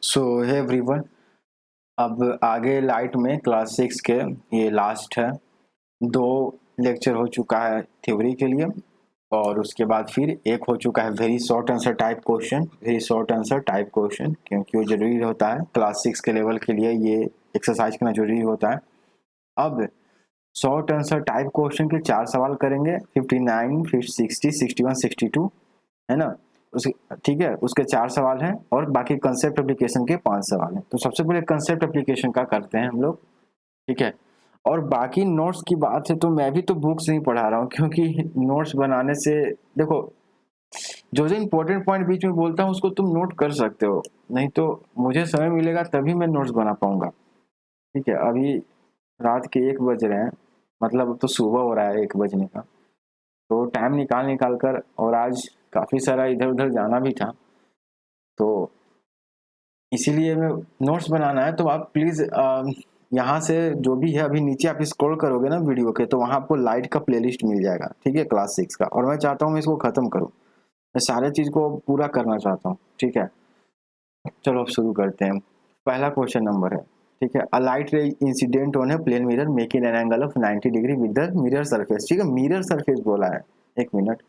सो hey everyone, अब आगे light में क्लास 6 के ये लास्ट है। 2 लेक्चर हो चुका है थ्योरी के लिए और उसके बाद फिर एक हो चुका है very short answer type question. Very short answer type question क्योंकि वो जरूरी होता है क्लास 6 के लेवल के लिए, ये एक्सरसाइज करना जरूरी होता है। अब शॉर्ट आंसर टाइप क्वेश्चन के 4 सवाल करेंगे, 59 फिर 60 61 62, है ना। उस ठीक है, उसके 4 सवाल हैं और बाकी कंसेप्ट एप्लीकेशन के 5 सवाल हैं। तो सबसे पहले कंसेप्ट एप्लीकेशन का करते हैं हम लोग, ठीक है। और बाकी नोट्स की बात है तो मैं भी तो बुक्स नहीं पढ़ा रहा हूँ, क्योंकि नोट्स बनाने से देखो, जो जो इम्पोर्टेंट पॉइंट बीच में बोलता हूँ उसको तुम नोट कर सकते हो, नहीं तो मुझे समय मिलेगा तभी मैं नोट्स बना पाऊंगा। ठीक है, अभी रात के 1 बज रहे हैं, मतलब अब तो सुबह हो रहा है 1 बजने का। तो टाइम निकाल निकाल कर, और आज काफ़ी सारा इधर उधर जाना भी था, तो इसीलिए मैं नोट्स बनाना है। तो आप प्लीज़ यहाँ से जो भी है, अभी नीचे आप स्क्रॉल करोगे ना वीडियो के, तो वहाँ आपको लाइट का प्लेलिस्ट मिल जाएगा, ठीक है, क्लास 6 का। और मैं चाहता हूँ मैं इसको ख़त्म करूँ, मैं सारे चीज़ को पूरा करना चाहता हूँ, ठीक है। चलो अब शुरू करते हैं। पहला क्वेश्चन नंबर है, ठीक है। A light ray incident on a plane mirror making an angle of 90 degree with the mirror surface, ठीक है। मिरर सरफेस बोला है, एक मिनट,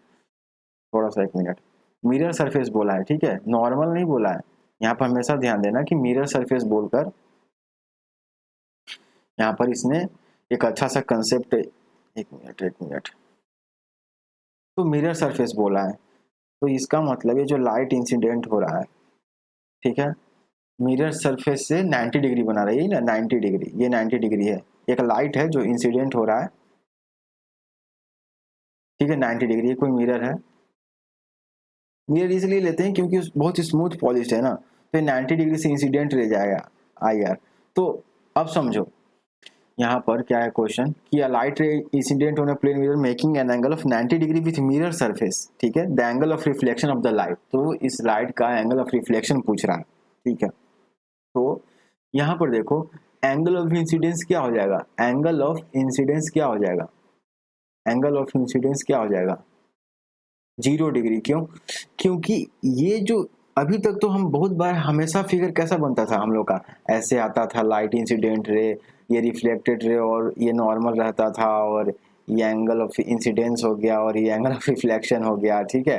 थोड़ा सा 1 मिनट। मिरर सरफेस बोला है, ठीक है, नॉर्मल नहीं बोला है। यहाँ पर हमेशा ध्यान देना कि मिरर सरफेस बोलकर यहाँ पर इसने एक अच्छा सा कंसेप्ट, 1 मिनट, तो मिरर सरफेस बोला है। तो इसका मतलब ये जो लाइट इंसिडेंट हो रहा है, ठीक है, मिरर सरफेस से 90 डिग्री बना रही है ना, 90 डिग्री, ये 90 डिग्री है। एक लाइट है जो इंसिडेंट हो रहा है, ठीक है, 90 डिग्री। ये कोई मिरर है, मिरर इसलिए लेते हैं क्योंकि बहुत स्मूथ पॉलिश है ना, तो 90 डिग्री से इंसिडेंट रह जाएगा आई आर। तो अब समझो यहाँ पर क्या है क्वेश्चन कि a light ray incident on a plane mirror making an angle of 90 degree with mirror surface, ठीक है, the angle of reflection of the light. तो इस लाइट का एंगल ऑफ रिफ्लेक्शन पूछ रहा है, ठीक है। तो यहाँ पर देखो, एंगल ऑफ इंसिडेंस क्या हो जाएगा, एंगल ऑफ इंसिडेंस क्या हो जाएगा, एंगल ऑफ इंसिडेंस क्या हो जाएगा, 0 डिग्री। क्यों? क्योंकि ये जो अभी तक तो हम बहुत बार, हमेशा फिगर कैसा बनता था हम लोग का, ऐसे आता था लाइट इंसिडेंट रे, ये रिफ्लेक्टेड रे, और ये नॉर्मल रहता था, और ये एंगल ऑफ इंसिडेंस हो गया, और ये एंगल ऑफ रिफ्लेक्शन हो गया, ठीक है,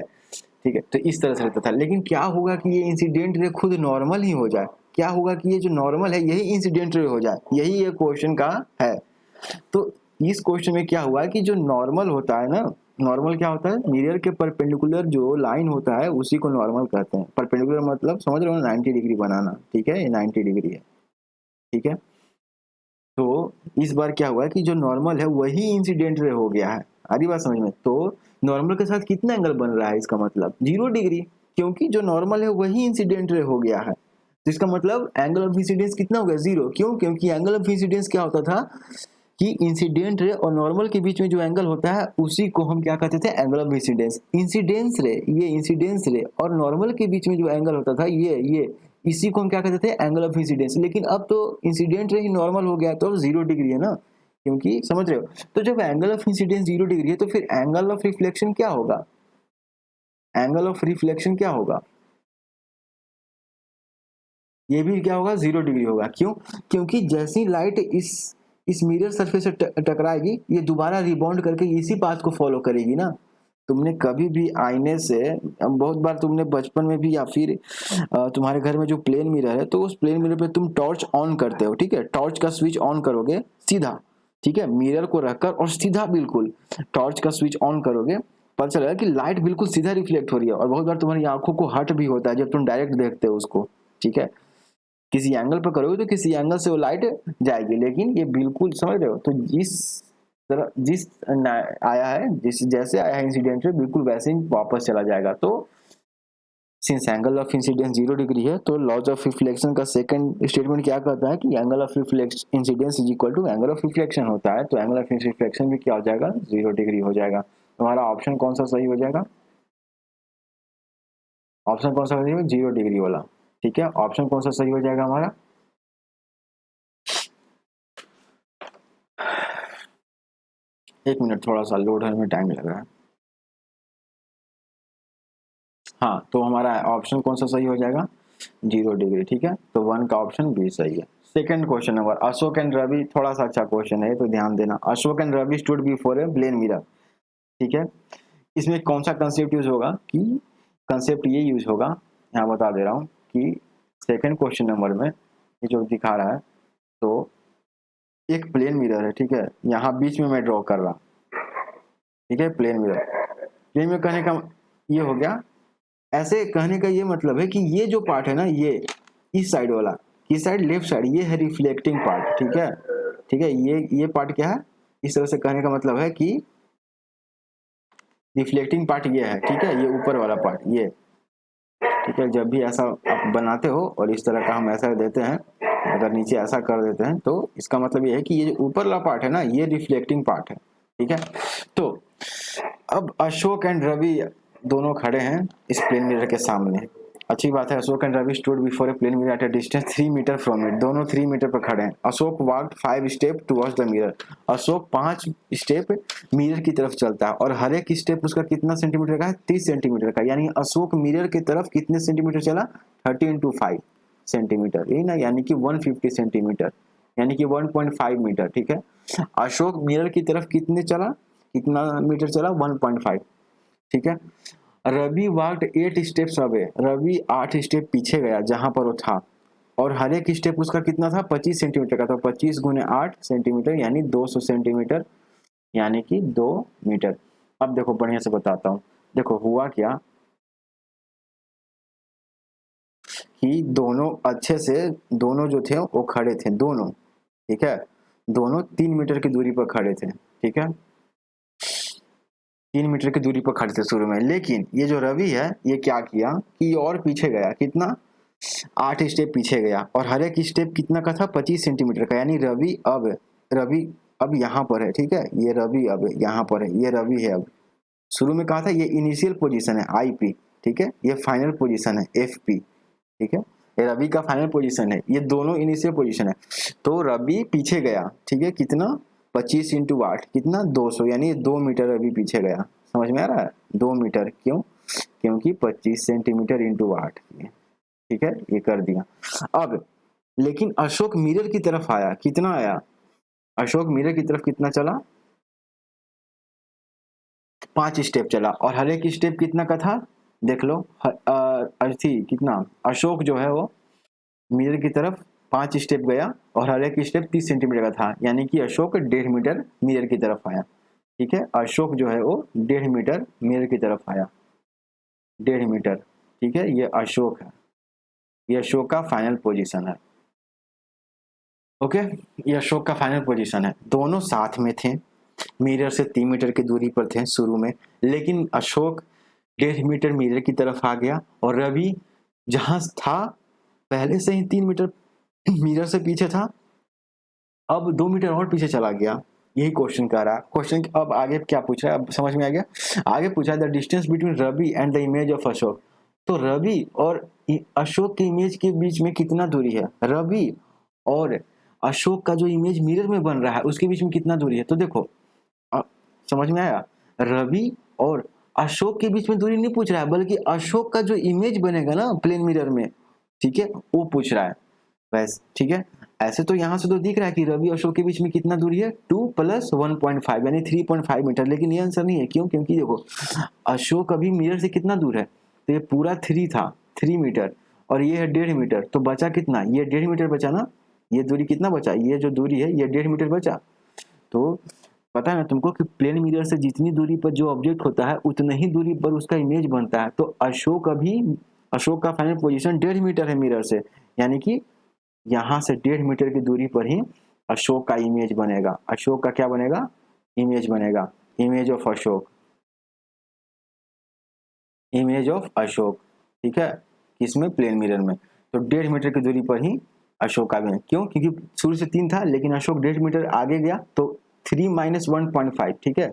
ठीक है। तो इस तरह से रहता था। लेकिन क्या होगा कि ये इंसिडेंट रे खुद नॉर्मल ही हो जाए, क्या होगा कि ये जो नॉर्मल है यही इंसिडेंट रे हो जाए, यही ये क्वेश्चन का है। तो इस क्वेश्चन में क्या हुआ कि जो नॉर्मल होता है ना, नॉर्मल क्या होता है, मिरर के परपेंडिकुलर जो लाइन होता है उसी को नॉर्मल कहते हैं। परपेंडिकुलर मतलब समझ रहे हो, 90 डिग्री बनाना, ठीक है, ये 90 डिग्री है, ठीक है। तो इस बार क्या हुआ कि जो नॉर्मल है वही इंसिडेंट रे हो गया है, आ रही बात समझ में। तो नॉर्मल के साथ कितना एंगल बन रहा है, इसका मतलब 0 डिग्री, क्योंकि जो नॉर्मल है वही इंसिडेंट रे हो गया है। तो इसका मतलब एंगल ऑफ इंसिडेंस कितना हो गया, 0। क्यों? क्योंकि एंगल ऑफ इंसिडेंस क्या होता था कि इंसिडेंट रे और नॉर्मल के बीच में जो एंगल होता है उसी को हम क्या कहते थे, एंगल ऑफ इंसिडेंस। इंसिडेंस रे, ये इंसिडेंस रे और नॉर्मल के बीच में जो एंगल होता था ये इसी को हम क्या कहते थे, एंगल ऑफ इंसिडेंस। लेकिन अब तो इंसिडेंट रे ही नॉर्मल हो गया, तो अब 0 डिग्री है ना, क्योंकि समझ रहे हो। तो जब एंगल ऑफ इंसिडेंस 0 डिग्री है तो फिर एंगल ऑफ रिफ्लेक्शन क्या होगा, एंगल ऑफ रिफ्लेक्शन क्या होगा, ये भी क्या होगा, 0 डिग्री होगा। क्यों? क्योंकि जैसी लाइट इस मिरर सरफेस से टकराएगी, ये दोबारा रिबाउंड करके इसी पाथ को फॉलो करेगी ना। तुमने कभी भी आईने से, बहुत बार तुमने बचपन में भी, या फिर तुम्हारे घर में जो प्लेन मिरर है, तो उस प्लेन मिरर पे तुम टॉर्च ऑन करते हो, ठीक है, टॉर्च का स्विच ऑन करोगे सीधा, ठीक है, मिरर को रखकर, और सीधा बिल्कुल टॉर्च का स्विच ऑन करोगे, पता चलेगा कि लाइट बिल्कुल सीधा रिफ्लेक्ट हो रही है। और बहुत बार तुम्हारी आंखों को हर्ट भी होता है जब तुम डायरेक्ट देखते हो उसको, ठीक है। किसी एंगल पर करोगे तो किसी एंगल से वो लाइट जाएगी, लेकिन ये बिल्कुल समझ रहे हो। तो जिस तरह जिस आया है, जिस जैसे आया है इंसिडेंट में, बिल्कुल वैसे ही वापस चला जाएगा। तो since angle of incidence 0 degree है, तो लॉज ऑफ रिफ्लेक्शन का सेकंड स्टेटमेंट क्या कहता है कि angle of reflection incidence is equal to angle of reflection होता है। तो एंगल ऑफ रिफ्लेक्शन भी क्या हो जाएगा, 0 डिग्री हो जाएगा। तुम्हारा ऑप्शन कौन सा सही हो जाएगा, ऑप्शन कौन सा हो जाएगा, 0 डिग्री वाला, ठीक है। ऑप्शन कौन सा सही हो जाएगा हमारा, 1 मिनट, थोड़ा सा लोड होने में टाइम लग रहा है। हाँ, तो हमारा ऑप्शन कौन सा सही हो जाएगा, 0 डिग्री, ठीक है। तो 1 का ऑप्शन बी सही है। Second question number, Ashok and Ravi, थोड़ा सा अच्छा क्वेश्चन है तो ध्यान देना। Ashok and Ravi stood before a plane mirror, ठीक है। इसमें कौन सा कंसेप्ट यूज होगा कि कंसेप्ट ये यूज होगा, यहाँ बता दे रहा हूँ कि सेकंड क्वेश्चन नंबर में ये जो दिखा रहा है, तो एक प्लेन मिरर है, ठीक है। यहाँ बीच में मैं ड्रॉ कर रहा, ठीक है, प्लेन मिरर। प्लेन मिरर कहने का ये हो गया, ऐसे कहने का ये मतलब है कि ये जो पार्ट है ना, ये इस साइड वाला, किस साइड, लेफ्ट साइड, ये है रिफ्लेक्टिंग पार्ट, ठीक है। ठीक है, ये पार्ट क्या है, इस तरह से कहने का मतलब है कि रिफ्लेक्टिंग पार्ट ये है, ठीक है, ये ऊपर वाला पार्ट ये, ठीक है। जब भी ऐसा आप बनाते हो और इस तरह का हम ऐसा देते हैं, अगर नीचे ऐसा कर देते हैं तो इसका मतलब ये है कि ये जो ऊपर वाला पार्ट है ना, ये रिफ्लेक्टिंग पार्ट है, ठीक है। तो अब अशोक एंड रवि दोनों खड़े हैं इस प्लेन मिरर के सामने। अच्छी बात है, Ashok and Ravi stood before a plane mirror at a distance 3 meter from it. दोनों 3 मीटर पर खड़े हैं। Ashok walked 5 step towards the mirror. Ashok 5 step mirror की तरफ चलता है और हर एक स्टेप उसका कितना सेंटीमीटर का है, 30 सेंटीमीटर का। यानी अशोक मिरर की तरफ कितने सेंटीमीटर चला, 30 इंटू 5 सेंटीमीटर, यही ना, यानी कि 150 सेंटीमीटर, यानी कि 1.5 मीटर, ठीक है। अशोक मिरर की तरफ कितने चला, कितना मीटर चला, 1.5, ठीक है। Ravi walked 8 steps away. Ravi 8 step पीछे गया जहां पर वो था, और हर एक स्टेप उसका कितना था, 25 सेंटीमीटर का। तो 25 गुने 8 सेंटीमीटर यानी 200 सेंटीमीटर, यानी कि 2 मीटर। अब देखो बढ़िया से बताता हूँ। देखो हुआ क्या कि दोनों अच्छे से, दोनों जो थे वो खड़े थे दोनों, ठीक है। दोनों 3 मीटर की दूरी पर खड़े थे, ठीक है। 3 मीटर की दूरी पर खड़े थे शुरू में, लेकिन ये जो रवि है ये क्या किया कि और पीछे गया, कितना, 8 स्टेप पीछे गया, और हर एक स्टेप कितना का था, 25 सेंटीमीटर का। यानी रवि अब यहाँ पर है, ठीक है। ये रवि अब यहाँ पर है, ये रवि है। अब शुरू में कहा था ये इनिशियल पोजीशन है IP, ठीक है। ये फाइनल पोजीशन है FP, ठीक है। ये रवि का फाइनल पोजीशन है, ये दोनों इनिशियल पोजीशन है। तो रवि पीछे गया, ठीक है, कितना, 25 इंटू 8 कितना, 200, यानी 2 मीटर रवि पीछे गया। समझ में आ रहा है, 2 मीटर, क्यों, क्योंकि 25 सेंटीमीटर इंटू 8, ठीक है, ये कर दिया। अब लेकिन अशोक मिरर की तरफ आया, कितना आया, अशोक मिरर की तरफ कितना चला, 5 स्टेप चला, और हर एक स्टेप कितना का था, देख लो। अर्थी कितना, अशोक जो है वो मिरर की तरफ 5 स्टेप गया और हर एक स्टेप 30 सेंटीमीटर का था, यानी कि अशोक 1.5 मीटर मिरर की तरफ आया, ठीक है। अशोक जो है वो 1.5 मीटर मिरर की तरफ आया, 1.5 मीटर, ठीक है। ये अशोक है, ये अशोक का फाइनल पोजीशन है, ओके। ये अशोक का फाइनल पोजीशन है। दोनों साथ में थे, मिरर से 3 मीटर की दूरी पर थे शुरू में, लेकिन अशोक 1.5 मीटर मिरर की तरफ आ गया, और रवि जहां था पहले से ही 3 मीटर मिरर से पीछे था, अब 2 मीटर और पीछे चला गया। यही क्वेश्चन कर रहा है। क्वेश्चन अब आगे क्या पूछ रहा है, अब समझ में आ गया। आगे पूछा the distance between Ravi and the image of Ashok. तो रवि और अशोक के इमेज के बीच में कितना दूरी है, रवि और अशोक का जो इमेज मिरर में बन रहा है उसके बीच में कितना दूरी है। तो देखो समझ में आया, रवि और अशोक के बीच में दूरी नहीं पूछ रहा है, बल्कि अशोक का जो इमेज बनेगा ना प्लेन मिरर में, ठीक है, वो पूछ रहा है बस, ठीक है। ऐसे तो यहाँ से तो दिख रहा है कि रवि और अशोक के बीच में कितना दूरी है, 2 प्लस 1.5 यानी 3.5 मीटर, लेकिन ये आंसर नहीं है। क्यों, क्योंकि देखो अशोक अभी मिरर से कितना दूर है, तो ये पूरा 3 था, 3 मीटर, और ये है 1.5 मीटर, तो बचा कितना, ये 1.5 मीटर बचा ना। ये दूरी कितना बचा, ये जो दूरी है ये 1.5 मीटर बचा। तो पता है ना तुमको कि प्लेन मिरर से जितनी दूरी पर जो ऑब्जेक्ट होता है उतनी ही दूरी पर उसका इमेज बनता है। तो अशोक का फाइनल पोजीशन 1.5 मीटर है मिरर से, यानी कि यहाँ से 1.5 मीटर की दूरी पर ही अशोक का इमेज बनेगा। अशोक का क्या बनेगा, इमेज बनेगा, image of Ashok, image of Ashok, ठीक है, किसमें, प्लेन मिरर में। तो 1.5 मीटर की दूरी पर ही अशोक का भी, क्यों, क्योंकि शुरू से 3 था लेकिन अशोक 1.5 मीटर आगे गया, तो 3 माइनस 1.5, ठीक है,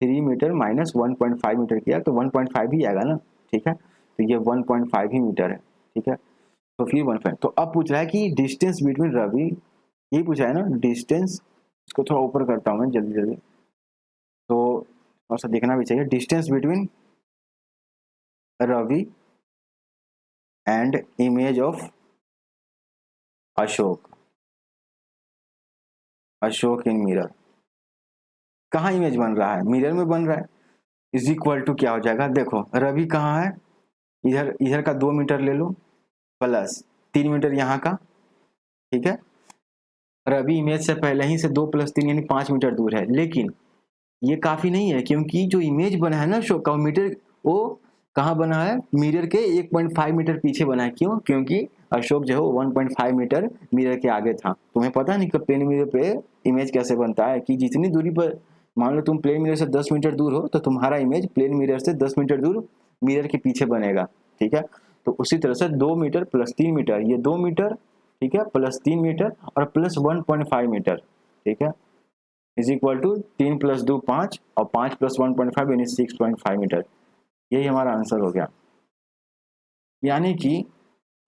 3 मीटर माइनस 1.5 मीटर किया तो 1.5 ही आएगा ना, ठीक है। तो ये 1.5 ही मीटर है, ठीक है। तो फिर 1.5, तो अब पूछ रहा है कि डिस्टेंस बिटवीन रवि, यही पूछा है ना डिस्टेंस, इसको थोड़ा ऊपर करता हूँ मैं जल्दी जल्दी, तो थोड़ा सा देखना भी चाहिए। Distance between Ravi and image of Ashok, Ashok in mirror. कहाँ इमेज बन रहा है? मिरर में बन रहा है। इज इक्वल टू क्या हो जाएगा? देखो रवि कहाँ है, इधर, इधर का 2 मीटर ले लो प्लस 3 मीटर यहाँ का, ठीक है। रवि इमेज से पहले ही से 2 + 3 यानी 5 मीटर दूर है, लेकिन ये काफी नहीं है क्योंकि जो इमेज बना है ना अशोक का मीटर, वो कहाँ बना है? मिरर के 1.5 मीटर पीछे बना है। क्यों? क्योंकि अशोक जो है वो 1.5 मीटर मिरर के आगे था। तुम्हें पता नहीं कि प्लेन मिरर पे इमेज कैसे बनता है, कि जितनी दूरी पर, मान लो तुम प्लेन मिरर से 10 मीटर दूर हो तो तुम्हारा इमेज प्लेन मिरर से 10 मीटर दूर मिरर के पीछे बनेगा, ठीक है। तो उसी तरह से 2 मीटर + 3 मीटर, ये 2 मीटर, ठीक है, + 3 मीटर और + 1.5 मीटर, ठीक है, इज इक्वल टू 3 + 2 5 और 5 + 1.5 यानी 6.5 मीटर। यही हमारा आंसर हो गया। यानी कि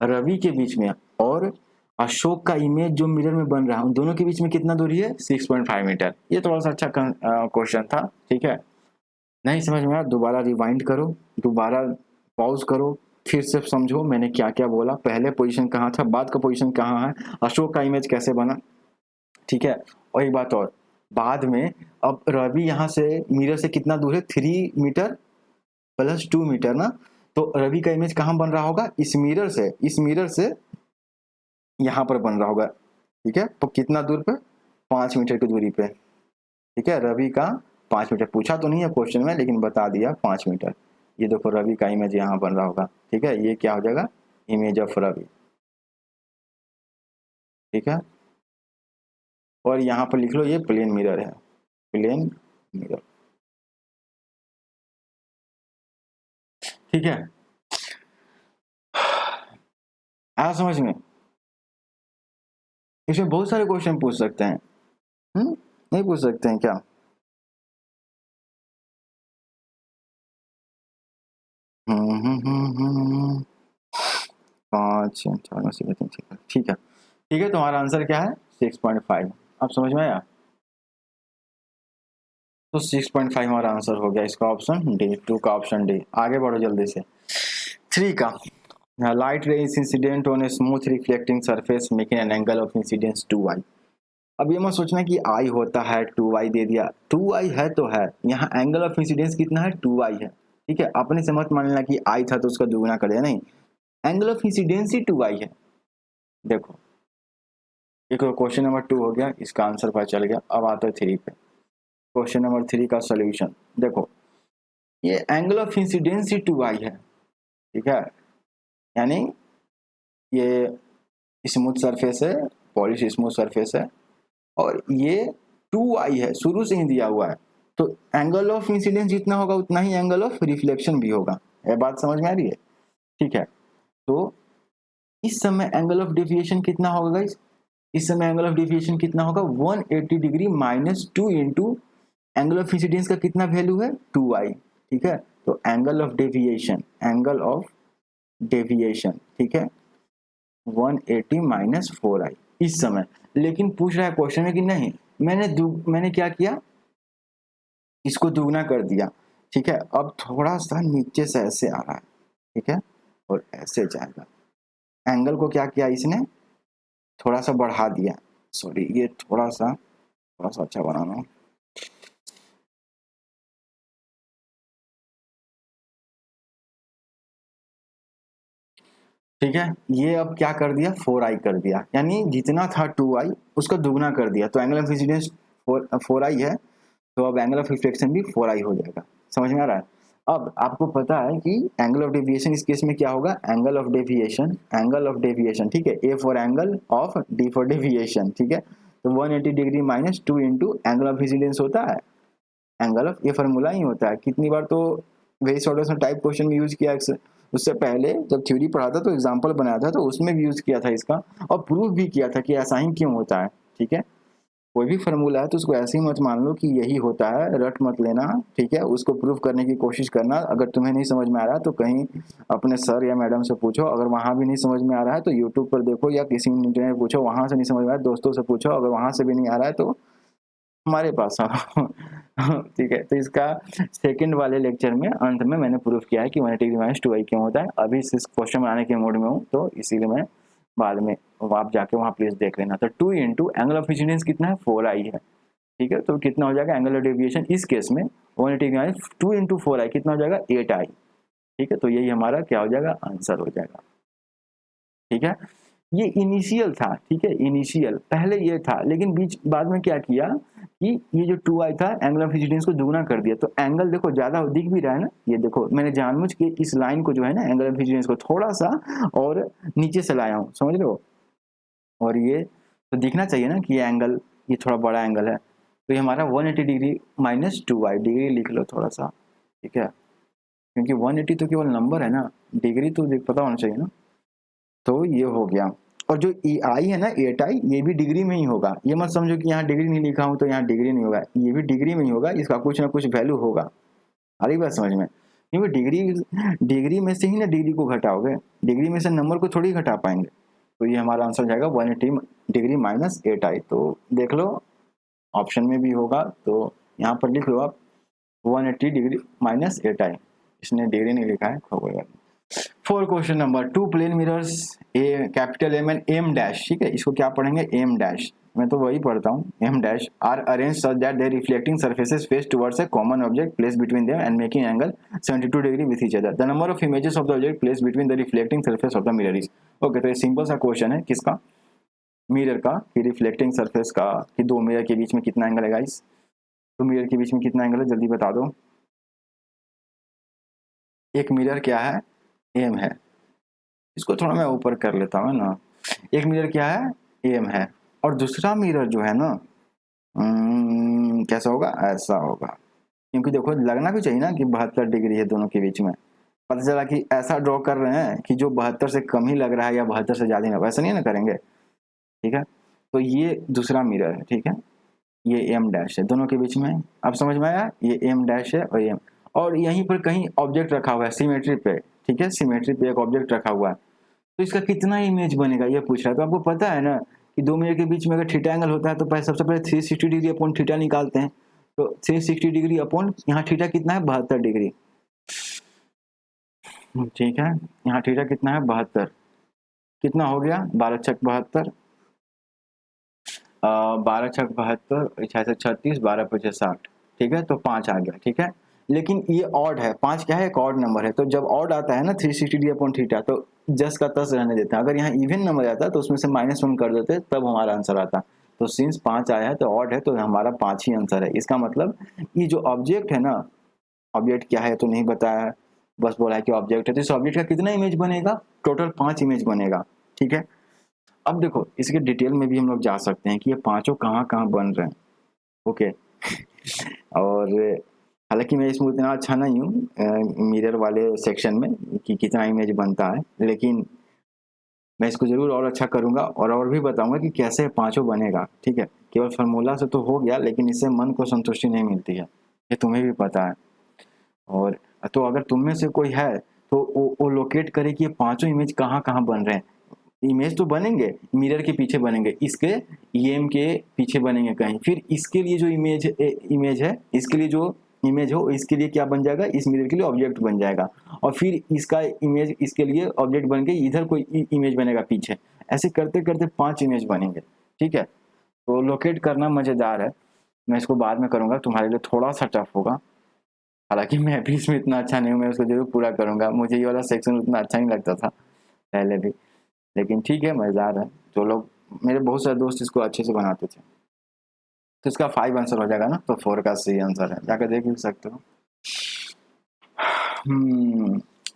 रवि के बीच में और अशोक का इमेज जो मिरर में बन रहा है, उन दोनों के बीच में कितना दूरी है? 6.5 मीटर। ये थोड़ा सा अच्छा क्वेश्चन था, ठीक है। नहीं समझ में आया, दोबारा रिवाइंड करो, दोबारा पॉज करो, फिर से समझो मैंने क्या क्या बोला, पहले पोजीशन कहाँ था, बाद का पोजीशन कहाँ है, अशोक का इमेज कैसे बना, ठीक है। और एक बात और, बाद में अब रवि यहाँ से मिरर से कितना दूर है? 3 मीटर + 2 मीटर ना। तो रवि का इमेज कहाँ बन रहा होगा? इस मिरर से, इस मिरर से यहाँ पर बन रहा होगा, ठीक है। तो कितना दूर पे? 5 मीटर की दूरी पे, ठीक है। रवि का 5 मीटर पूछा तो नहीं है क्वेश्चन में, लेकिन बता दिया 5 मीटर। ये देखो रवि का इमेज यहाँ बन रहा होगा, ठीक है। ये क्या हो जाएगा? इमेज ऑफ रवि, ठीक है। और यहाँ पर लिख लो ये प्लेन मिरर है, प्लेन मिरर, ठीक है। आया समझ में? इसमें बहुत सारे क्वेश्चन पूछ सकते हैं। नहीं पूछ सकते हैं क्या? पाँच चार ठीक है, ठीक है। तुम्हारा आंसर क्या है? 6.5। अब समझ में आया? तो 6.5 हमारा आंसर हो गया, इसका ऑप्शन डी, 2 का ऑप्शन डी। आगे बढ़ो जल्दी से। 3 का, लाइट रे is incident on a smooth reflecting surface making an angle of incidence 2i। अब ये मत सोचना कि आई होता है 2i दे दिया, 2i है तो है, यहाँ एंगल ऑफ इंसिडेंस कितना है? 2i है, ठीक है। अपने से मत मान लेना कि आई था तो उसका दुगना कर दिया, नहीं, angle of incidence he 2i है। देखो एक क्वेश्चन नंबर 2 हो गया, इसका आंसर पता चल गया। अब आता है 3 पे। क्वेश्चन नंबर 3 का सोल्यूशन देखो, ये angle of incidence he 2i है, ठीक है। यानी ये स्मूथ सरफेस है, पॉलिश स्मूथ सरफेस है, और ये 2i है, शुरू से ही दिया हुआ है। तो एंगल ऑफ इंसिडेंस जितना होगा उतना ही एंगल ऑफ रिफ्लेक्शन भी होगा। ये बात समझ में आ रही है? ठीक है। तो इस समय एंगल ऑफ डेविएशन कितना होगा गाइस? इस समय एंगल ऑफ डेविएशन कितना होगा? 180 degree -2 into angle of incidence का कितना वैल्यू है? 2i, ठीक है। तो angle of deviation, angle of deviation, ठीक है, 180 - 4i इस समय। लेकिन पूछ रहा है क्वेश्चन में कि नहीं, मैंने क्या किया, इसको दुगना कर दिया, ठीक है। अब थोड़ा सा नीचे से ऐसे आ रहा है, ठीक है, और ऐसे जाएगा। एंगल को क्या किया इसने? थोड़ा सा बढ़ा दिया, सॉरी, ये थोड़ा सा अच्छा बनाना। ठीक है, ये अब क्या कर दिया? 4i कर दिया, यानी जितना था 2i उसका दुगना कर दिया। तो एंगल ऑफ इंसिडेंस 4i है, तो अब एंगल ऑफ रिफ्लेक्शन भी 4i हो जाएगा। समझ में आ रहा है? अब आपको पता है कि एंगल ऑफ डेविएशन इस केस में क्या होगा? Angle of deviation, angle of deviation, ठीक है, A for angle of, D for deviation, ठीक है। तो 180 degree -2 into angle of incidence होता है, एंगल ऑफ, ये फार्मूला ही होता है। कितनी बार तो वेरी शॉर्ट टाइप क्वेश्चन में यूज किया, उससे पहले जब थ्योरी पढ़ा था तो एग्जाम्पल बनाया था तो उसमें भी यूज किया था इसका, और प्रूफ भी किया था कि ऐसा ही क्यों होता है, ठीक है। कोई भी फार्मूला है तो उसको ऐसे ही मत मान लो कि यही होता है, रट मत लेना, ठीक है। उसको प्रूफ करने की कोशिश करना। अगर तुम्हें नहीं समझ में आ रहा है तो कहीं अपने सर या मैडम से पूछो, अगर वहाँ भी नहीं समझ में आ रहा है तो यूट्यूब पर देखो या किसी इंटरनेट पूछो, वहाँ से नहीं समझ में आ रहा है दोस्तों से पूछो, अगर वहाँ से भी नहीं आ रहा है तो हमारे पास आओ ठीक है, तो इसका सेकंड वाले लेक्चर में अंत में मैंने प्रूफ किया है कि 180 डिग्री माइनस 2i क्यों होता है। अभी इस क्वेश्चन बनाने के मूड में हूँ, तो इसीलिए मैं बाद में, आप जाके वहाँ प्लीज देख लेना। तो 2 इंटू एंगल ऑफ इंसिडेंस कितना है, 4i है। ठीक है, तो कितना हो जाएगा एंगुलर डेविएशन इस केस में 180 माइनस 2 इंटू 4i कितना हो जाएगा 8i। ठीक है, तो यही हमारा क्या हो जाएगा, आंसर हो जाएगा। ठीक है, ये इनिशियल था। ठीक है, इनिशियल पहले ये था, लेकिन बीच बाद में क्या किया कि ये जो 2i था एंगल ऑफ इंसिडेंस को दुगना कर दिया। तो एंगल देखो ज्यादा दिख भी रहा है ना, ये देखो मैंने जानबूझ के इस लाइन को जो है ना एंगल ऑफ इंसिडेंस को थोड़ा सा और नीचे से लाया हूँ, समझ रहे हो। और ये तो दिखना चाहिए ना कि ये एंगल, ये थोड़ा बड़ा एंगल है, तो ये हमारा 180 डिग्री माइनस 2i, डिग्री लिख लो थोड़ा सा। ठीक है, क्योंकि 180 तो केवल नंबर है ना, डिग्री तो पता होना चाहिए ना। तो ये हो गया। और जो आई है ना 8i, ये भी डिग्री में ही होगा। ये मत समझो कि यहाँ डिग्री नहीं लिखा हूँ तो यहाँ डिग्री नहीं होगा, ये भी डिग्री में ही होगा, इसका कुछ ना कुछ वैल्यू होगा। आ रही बात समझ में, क्योंकि डिग्री में से ही ना डिग्री को घटाओगे, डिग्री में से नंबर को थोड़ी घटा पाएंगे। तो ये हमारा आंसर जाएगा 180 डिग्री माइनस 8i। तो देख लो ऑप्शन में भी होगा, तो यहाँ पर लिख लो आप 180 डिग्री माइनस 8i। इसने डिग्री नहीं लिखा है, कोई बात नहीं। For question number 2 plane mirrors A capital M and M dash. ठीक है, इसको क्या पढ़ेंगे, एम डैश, मैं तो वही पढ़ता हूँ, M dash are arrange such that their reflecting surfaces face towards a common object place between them and making angle 72 degree with each other. The number of images of the object place between the reflecting surface of the mirror is. Okay, तो ये simple सा question है किसका, mirror का, कि reflecting surface का, कि दो मिरर के बीच में कितना एंगल है गाइस, दो मिरर के बीच में कितना एंगल है जल्दी बता दो। एक मिरर क्या है, एम है, इसको थोड़ा मैं ऊपर कर लेता हूँ ना। एक मिरर क्या है, एम है, और दूसरा मिरर जो है ना कैसा होगा, ऐसा होगा। क्योंकि देखो लगना भी चाहिए ना कि 72 डिग्री है दोनों के बीच में। पता चला कि ऐसा ड्रॉ कर रहे हैं कि जो 72 से कम ही लग रहा है या 72 से ज्यादा ही, वैसा नहीं ना करेंगे। ठीक है, तो ये दूसरा मिरर है। ठीक है, ये एम डैश है दोनों के बीच में, अब समझ में आया, ये एम डैश है और एम, और यहीं पर कहीं ऑब्जेक्ट रखा हुआ है सिमेट्री पे। ठीक है, सिमेट्री पे एक ऑब्जेक्ट रखा हुआ है, तो इसका कितना इमेज बनेगा ये पूछ रहा है। तो आपको पता है ना कि दो मिरर के बीच में अगर थीटा एंगल होता है तो पहले सबसे पहले 360 डिग्री अपॉन थीटा निकालते हैं। तो 360 डिग्री अपॉन यहाँ थीटा कितना है 72 डिग्री। ठीक है, यहाँ थीटा कितना है 72, कितना हो गया 12 छक 72, 12 छक 72, 6 36, 12 पचे 60। ठीक है, तो 5 आ गया। ठीक है, लेकिन ये ऑड है, 5 क्या है, एक ऑड नंबर है। तो जब ऑड आता है ना 360 डिग्री अपॉन थीटा, तो जस का तस रहने देते हैं। अगर यहाँ इवन नंबर आता तो उसमें से -1 कर देते, तब हमारा आंसर आता। तो सिंस 5 आया है तो ऑड है, तो हमारा 5 ही आंसर है। इसका मतलब ये जो ऑब्जेक्ट है ना, ऑब्जेक्ट क्या है तो नहीं बताया है, बस बोला है कि ऑब्जेक्ट है। तो इस ऑब्जेक्ट का कितना इमेज बनेगा, टोटल 5 इमेज बनेगा। ठीक है, अब देखो इसके डिटेल में भी हम लोग जा सकते हैं कि ये पांचों कहाँ कहाँ बन रहे हैं। ओके और हालांकि मैं इसमें उतना अच्छा नहीं हूँ मिरर वाले सेक्शन में कि कितना इमेज बनता है, लेकिन मैं इसको जरूर और अच्छा करूँगा और भी बताऊँगा कि कैसे पांचों बनेगा। ठीक है, केवल फार्मूला से तो हो गया, लेकिन इससे मन को संतुष्टि नहीं मिलती है, ये तुम्हें भी पता है। और तो अगर तुम में से कोई है तो वो लोकेट करे कि ये पांचों इमेज कहाँ कहाँ बन रहे हैं। इमेज तो बनेंगे, मिरर के पीछे बनेंगे, इसके ईएम के पीछे बनेंगे कहीं, फिर इसके लिए जो इमेज है, इसके लिए जो इमेज हो, इसके लिए क्या बन जाएगा, इस मिरर के लिए ऑब्जेक्ट बन जाएगा, और फिर इसका इमेज इसके लिए ऑब्जेक्ट बन के इधर कोई इमेज बनेगा पीछे। ऐसे करते करते 5 इमेज बनेंगे। ठीक है, तो लोकेट करना मजेदार है, मैं इसको बाद में करूंगा, तुम्हारे लिए थोड़ा सा टफ होगा। हालांकि मैं भी इसमें इतना अच्छा नहीं हूँ, मैं उसको जरूर पूरा करूंगा। मुझे ये वाला सेक्शन उतना अच्छा नहीं लगता था पहले भी, लेकिन ठीक है मजेदार है। जो लोग, मेरे बहुत सारे दोस्त इसको अच्छे से बनाते थे। तो इसका 5 आंसर हो जाएगा ना, तो 4 का सही आंसर है, जाकर देख भी सकते हो।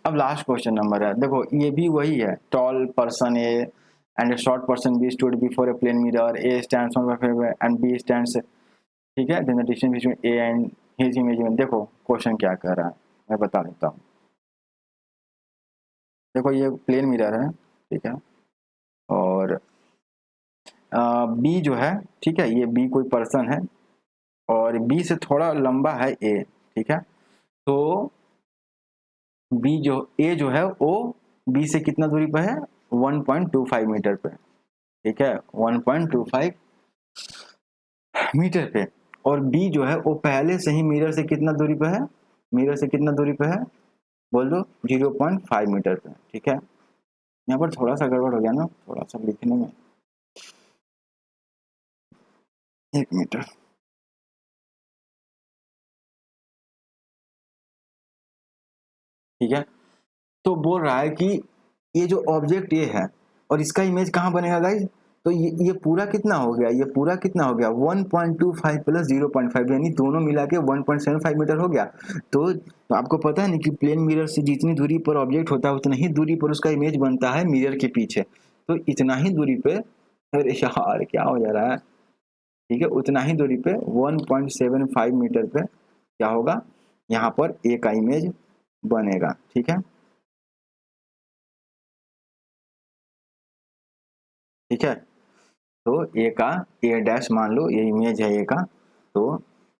अब लास्ट क्वेश्चन नंबर है, देखो ये भी वही है। Tall person A and short person B stood before a plane mirror, A stands on and B stands. ठीक है, then the distance between A and his image. देखो क्वेश्चन क्या कर रहा है, मैं बता देता हूँ। देखो ये प्लेन मिरर है, ठीक है, और बी जो है, ठीक है, ये बी कोई पर्सन है और बी से थोड़ा लंबा है ए। ठीक है, तो बी जो ए जो है वो बी से कितना दूरी पर है, 1.25 मीटर पे। ठीक है, 1.25 मीटर पे। और बी जो है वो पहले से ही मिरर से कितना दूरी पे है, मिरर से कितना दूरी पे है बोल दो, 0.5 मीटर पे। ठीक है, यहाँ पर थोड़ा सा गड़बड़ हो गया ना, थोड़ा सा लिखने में, 1 मीटर। ठीक है, तो बोल रहा है कि ये जो ऑब्जेक्ट ये है और इसका इमेज कहाँ बनेगा गाइज, तो ये पूरा कितना हो गया, ये पूरा कितना हो गया 1.25 प्लस 0.5 यानी दोनों मिला के 1.75 मीटर हो गया। तो आपको पता है ना कि प्लेन मिरर से जितनी दूरी पर ऑब्जेक्ट होता है उतना ही दूरी पर उसका इमेज बनता है मिरर के पीछे। तो इतना ही दूरी पे, अरे यार क्या हो जा रहा है, ठीक है, उतना ही दूरी पे 1.75 मीटर पे क्या होगा, यहाँ पर ए का इमेज बनेगा। ठीक है, ठीक है, तो ए का ए डैश मान लो ये इमेज है ए का, तो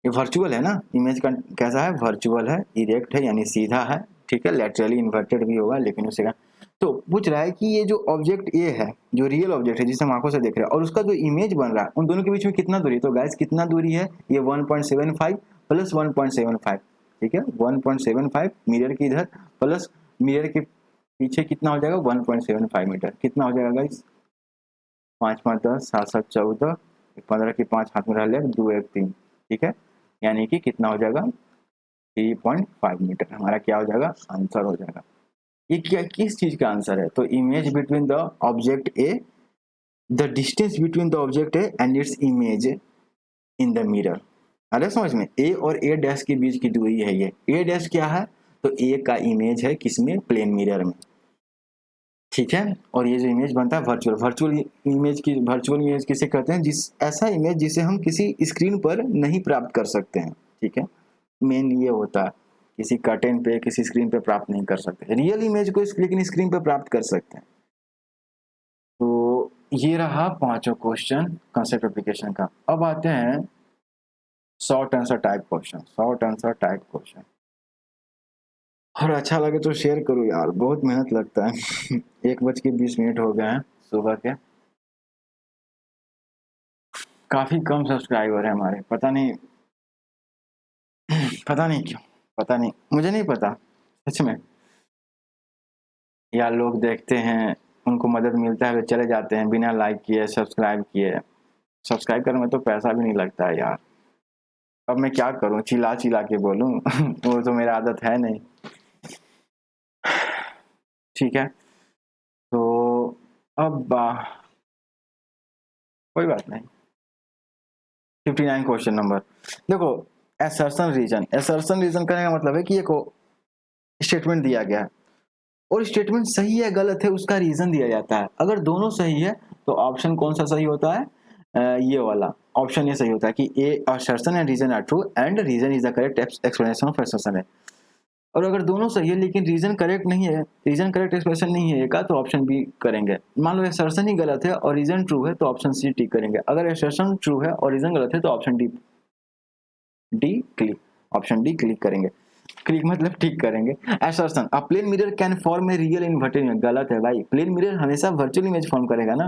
ये वर्चुअल है ना, इमेज का कैसा है, वर्चुअल है, इरेक्ट है यानी सीधा है। ठीक है, लेटरली इन्वर्टेड भी होगा लेकिन उसे का, तो पूछ रहा है कि ये जो ऑब्जेक्ट ए है, जो रियल ऑब्जेक्ट है जिसे हम आंखों से देख रहे हैं, और उसका जो इमेज बन रहा है, उन दोनों के बीच में कितना दूरी, तो गाइस कितना दूरी है, ये 1.75 प्लस 1.75। ठीक है, 1.75 मिरर की इधर प्लस मिरर के पीछे कितना हो जाएगा 1.75 मीटर, कितना हो जाएगा गाइस, 5 5 10 7 7 14, 15 की 5 हाथ में रह लिया, 2 1 3। ठीक है, यानी कि कितना हो जाएगा 3.5 मीटर, हमारा क्या हो जाएगा, आंसर हो जाएगा। ये क्या किस चीज का आंसर है, तो image between the object A, the distance between the object A and its image in the mirror. अरे समझ में, ए और ए डैश के बीच की दूरी है ये, ए डैश क्या है, तो ए का इमेज है किसमें, प्लेन मिरर में। ठीक है, और ये जो इमेज बनता है वर्चुअल, वर्चुअल इमेज किसे कहते हैं, जिस ऐसा इमेज जिसे हम किसी स्क्रीन पर नहीं प्राप्त कर सकते हैं। ठीक है, मेन ये होता है, किसी कर्टेन पे किसी स्क्रीन पे प्राप्त नहीं कर सकते, रियल इमेज को लेकिन स्क्रीन पे प्राप्त कर सकते हैं। तो ये रहा पांचों क्वेश्चन कंसेप्ट एप्लीकेशन का। अब आते हैं short answer type question, short answer type question. और अच्छा लगे तो शेयर करो यार, बहुत मेहनत लगता है 1:20 हो गए हैं सुबह के, काफी कम सब्सक्राइबर है हमारे, पता नहीं पता नहीं क्यों, पता नहीं, मुझे नहीं पता सच में, या लोग देखते हैं उनको मदद मिलता है वे चले जाते हैं बिना लाइक किए सब्सक्राइब किए। सब्सक्राइब करने में तो पैसा भी नहीं लगता है यार, अब मैं क्या करूं, चिल्ला चिल्ला के बोलूं वो तो मेरा आदत है नहीं। ठीक है, तो अब कोई बात नहीं। 59 क्वेश्चन नंबर, देखो असर्शन रीजन, असर्शन रीजन करने का मतलब है कि एक स्टेटमेंट दिया गया है और स्टेटमेंट सही है गलत है उसका रीजन दिया जाता है। अगर दोनों सही है तो ऑप्शन कौन सा सही होता है, ये वाला ऑप्शन ये सही होता है कि a assertion and reason are true and reason is the correct explanation of assertion है। और अगर दोनों सही है लेकिन रीजन करेक्ट नहीं है, रीजन करेक्ट एक्सप्रेशन नहीं है का, तो ऑप्शन बी करेंगे। मान लो असर्शन ही गलत है और रीजन ट्रू है तो ऑप्शन सी टिक करेंगे, अगर असर्शन ट्रू है और रीजन गलत है तो option D click, option D click करेंगे, क्लिक मतलब ठीक करेंगे। Assertion a plane mirror can form a real inverted image, गलत है भाई, प्लेन मिरर हमेशा वर्चुअल इमेज फॉर्म करेगा ना,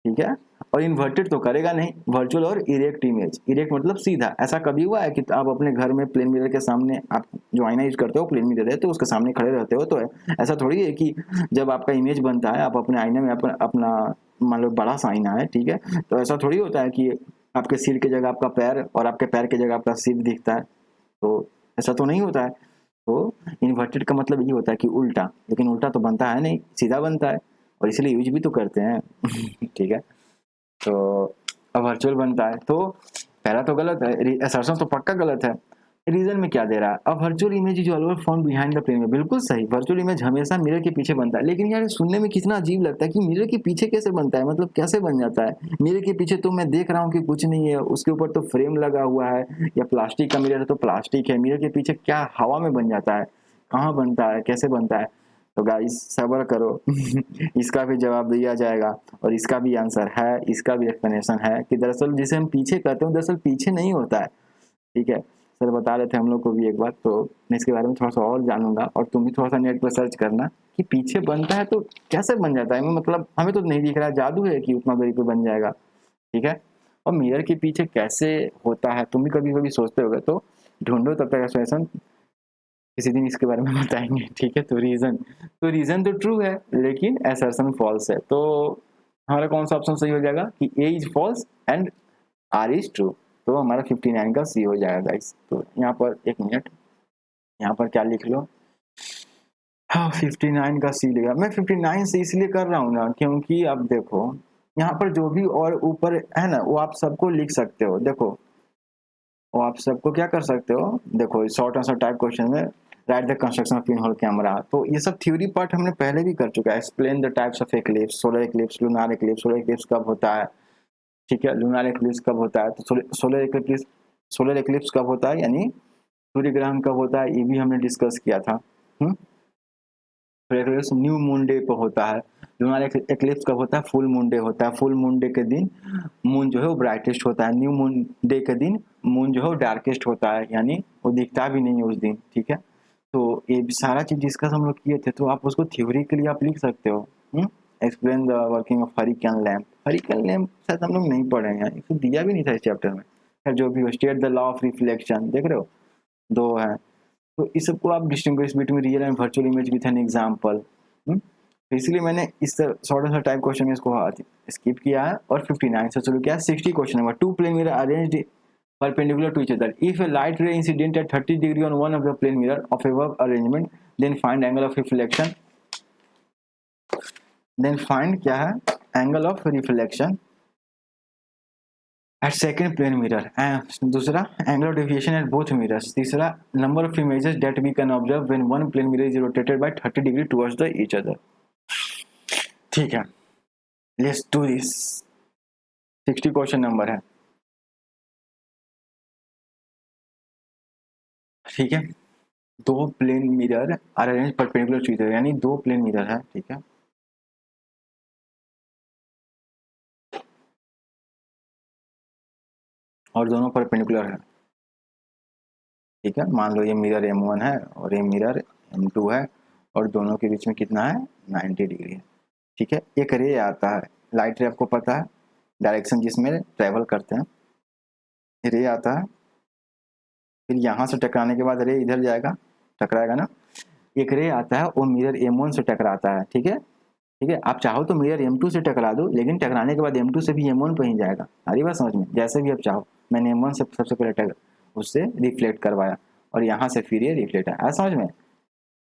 ठीक है, और इन्वर्टेड तो करेगा नहीं, वर्चुअल और इरेक्ट इमेज, इरेक्ट मतलब सीधा। ऐसा कभी हुआ है कि आप अपने घर में प्लेन मिरर के सामने, आप जो आईना यूज करते हो प्लेन मिरर है तो उसके सामने खड़े रहते हो, तो ऐसा थोड़ी है कि जब आपका इमेज बनता है आप अपने आईने में अपना मान लो बड़ा सा आईना है, ठीक है, तो ऐसा थोड़ी होता है कि आपके सिर की जगह आपका पैर और आपके पैर की जगह आपका सिर दिखता है, तो ऐसा तो नहीं होता है। तो इन्वर्टेड का मतलब ये होता है कि उल्टा, लेकिन उल्टा तो बनता है नहीं, सीधा बनता है, और इसलिए यूज भी तो करते हैं ठीक है, तो अब वर्चुअल बनता है, तो पहला तो गलत है, असर्शन तो पक्का गलत है। रीजन में क्या दे रहा है, अब वर्चुअल इमेज जो always found behind the plane में, बिल्कुल सही, वर्चुअल इमेज हमेशा मिरर के पीछे बनता है। लेकिन यार सुनने में कितना अजीब लगता है कि मिरर के पीछे कैसे बनता है, मतलब कैसे बन जाता है, मिरर के पीछे तो मैं देख रहा हूँ कि कुछ नहीं है, उसके ऊपर तो फ्रेम लगा हुआ है, या प्लास्टिक का मिरर है तो प्लास्टिक है, मिरर के पीछे क्या हवा में बन जाता है, कहाँ बनता है, कैसे बनता है। तो गाइस सब्र करो इसका भी जवाब दिया जाएगा और इसका भी आंसर है, इसका भी एक्सप्लेनेशन है कि दरअसल जिसे हम पीछे कहते हैं दरअसल पीछे नहीं होता है। ठीक है, सर बता रहे थे हम लोग को भी एक बार, तो मैं इसके बारे में थोड़ा सा और जानूंगा और तुम भी थोड़ा सा नेट पर सर्च करना कि पीछे बनता है तो कैसे बन जाता है, मतलब हमें तो नहीं दिख रहा है, जादू है कि उतना दूरी पे बन जाएगा। ठीक है, और मिरर के पीछे कैसे होता है तुम भी कभी कभी सोचते होगे, तो ढूंढो तब तक एक्सप्लेनेशन, किसी दिन इसके बारे में बताएंगे, ठीक है। तो रीजन तो ट्रू है लेकिन असर्शन फॉल्स है, तो हमारा कौन सा ऑप्शन सही हो जाएगा कि A is false and R is true, तो हमारा 59 का सी हो जाएगा गाइस। तो यहाँ पर एक मिनट, यहाँ पर क्या लिख लो, हाँ 59 का सी लेगा। मैं 59 से इसलिए कर रहा हूँ ना क्योंकि अब देखो यहाँ पर जो भी और ऊपर है ना वो आप सबको लिख सकते हो, देखो वो आप सबको क्या कर सकते हो, देखो शॉर्ट आंसर टाइप क्वेश्चन में right the construction of pin hole camera, तो ये सब थ्योरी पार्ट हमने पहले भी कर चुका है। Explain the types of eclipse, solar eclipse, lunar eclipse, solar eclipse कब होता है, ठीक है, लूनार एक्लिप्स कब होता है, तो सोलर एक्लिप्स कब होता है यानी सूर्य ग्रहण कब होता है, ये भी हमने डिस्कस किया था। एक्लिप्स न्यू मून डे पर होता है, लूनार एक्लिप्स कब होता है, फुल मून डे होता है, फुल मून डे के दिन मून जो है वो ब्राइटेस्ट होता है, न्यू मून डे के दिन मून जो है वो डार्केस्ट होता है, यानी वो दिखता भी नहीं है उस दिन, ठीक है। तो ये सारा चीज डिस्कस हम लोग किए थे, तो आप उसको थ्योरी के लिए आप लिख सकते हो। Explain the working of hurricane lamp, hurricane lamp शायद हम लोग नहीं पढ़े हैं, इसको दिया भी नहीं था इस चैप्टर में, खैर जो भी हो। State the law of reflection, देख रहे हो दो है, तो इस सबको आप distinguish between real and virtual image with an example, तो इसलिए मैंने इस शॉर्ट आंसर टाइप क्वेश्चन में इसको स्किप किया है और 59 से शुरू किया। 60 question number, two plane mirror arranged perpendicular to each other, if a light ray incident at 30 degree on one of the plane mirror of above arrangement, then find angle of reflection, then find क्या है angle of reflection at second plane mirror, दूसरा angle of deviation at both mirrors, तीसरा number of images that we can observe when one plane mirror is rotated by 30 degree towards the each other, ठीक है। let's do this, 60 question number है, ठीक है। दो plane mirror are arrange perpendicular to each other, यानी दो plane mirror है, ठीक है, और दोनों परपेंडिकुलर है, ठीक है। मान लो ये मिरर M1 है और ये मिरर M2 है और दोनों के बीच में कितना है 90 डिग्री है, ठीक है। एक रे आता है, लाइट रे आपको पता है डायरेक्शन जिसमें ट्रेवल करते हैं, रे आता है, फिर यहाँ से टकराने के बाद रे इधर जाएगा, टकराएगा ना, एक रे आता है वो मिरर M1 से टकराता है, ठीक है, ठीक है। आप चाहो तो मिरर M2 से टकरा दो, लेकिन टकराने के बाद M2 से भी M1 पर ही जाएगा, सारी बात समझ में, जैसे भी आप चाहो। मैंने M1 से सबसे पहले उससे रिफ्लेक्ट करवाया और यहाँ से फिर ये रिफ्लेक्ट आया, समझ में।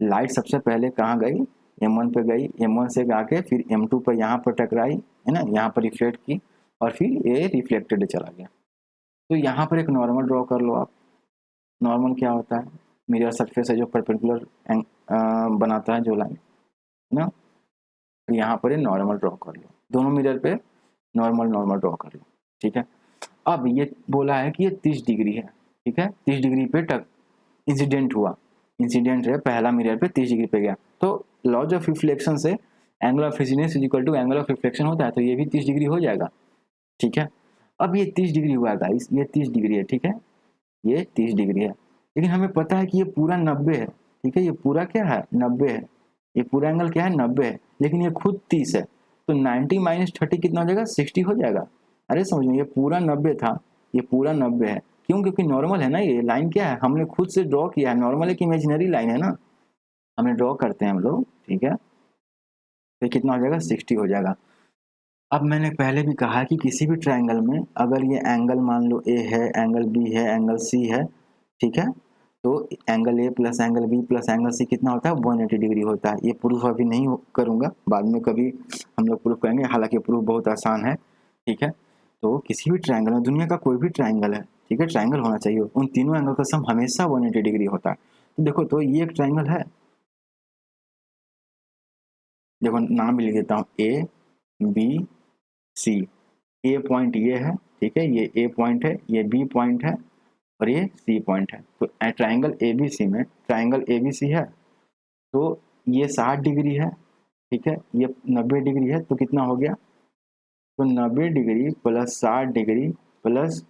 लाइट सबसे पहले कहाँ गई, M1 पे गई, M1 से आके फिर M2 पर यहाँ पर टकराई है ना, यहाँ पर रिफ्लेक्ट की और फिर ये रिफ्लेक्टेड चला गया। तो यहाँ पर एक नॉर्मल ड्रॉ कर लो आप। नॉर्मल क्या होता है, मिरर सरफेस है जो परपेंडिकुलर बनाता है जो लाइन है ना, तो यहाँ पर नॉर्मल ड्रॉ कर लो, दोनों मिरर पे नॉर्मल ड्रॉ कर लो, ठीक है। अब ये बोला है कि ये 30 डिग्री है, ठीक है, 30 डिग्री पे इंसिडेंट हुआ, इंसिडेंट है पहला मिरर पे 30 डिग्री पे गया, तो लॉज ऑफ रिफ्लेक्शन से angle of incidence is equal to angle of reflection होता है, तो ये भी 30 डिग्री हो जाएगा, ठीक है। अब ये 30 डिग्री हुआ गाइस, ये 30 डिग्री है, ठीक है, ये 30 डिग्री है, लेकिन हमें पता है कि ये पूरा 90 है, ठीक है, ये पूरा क्या है 90 है, ये पूरा एंगल क्या है 90 है, लेकिन ये खुद 30 है, तो 90 माइनस 30 कितना हो जाएगा 60 हो जाएगा। अरे समझ में, ये पूरा 90 था, ये पूरा 90 है, क्यों, क्योंकि नॉर्मल है ना, ये लाइन क्या है हमने खुद से ड्रॉ किया है, नॉर्मल एक इमेजिनरी लाइन है ना, हमने ड्रॉ करते हैं हम लोग, ठीक है, तो कितना हो जाएगा 60 हो जाएगा। अब मैंने पहले भी कहा कि किसी भी ट्रायंगल में अगर ये एंगल मान लो ए है, एंगल बी है, एंगल सी है, ठीक है, तो angle A plus angle B plus angle C कितना होता है 180 डिग्री होता है। ये प्रूफ अभी नहीं करूँगा, बाद में कभी हम लोग प्रूफ करेंगे, हालांकि प्रूफ बहुत आसान है, ठीक है। तो किसी भी ट्रायंगल में, दुनिया का कोई भी ट्रायंगल है, ठीक है, ट्रायंगल होना चाहिए, उन तीनों एंगल का सम हमेशा 180 डिग्री होता है। तो देखो, तो ये एक ट्रायंगल है, देखो नाम भी लिख देता हूँ, A B C, A point ये है, ठीक है, ये ए पॉइंट है, ये बी पॉइंट है और ये सी पॉइंट है। तो ट्रायंगल ए बी सी में, ट्रायंगल ए बी सी है, तो ये 60 डिग्री है, ठीक है, ये 90 डिग्री है, तो कितना हो गया, तो 90 degree plus 60 degree plus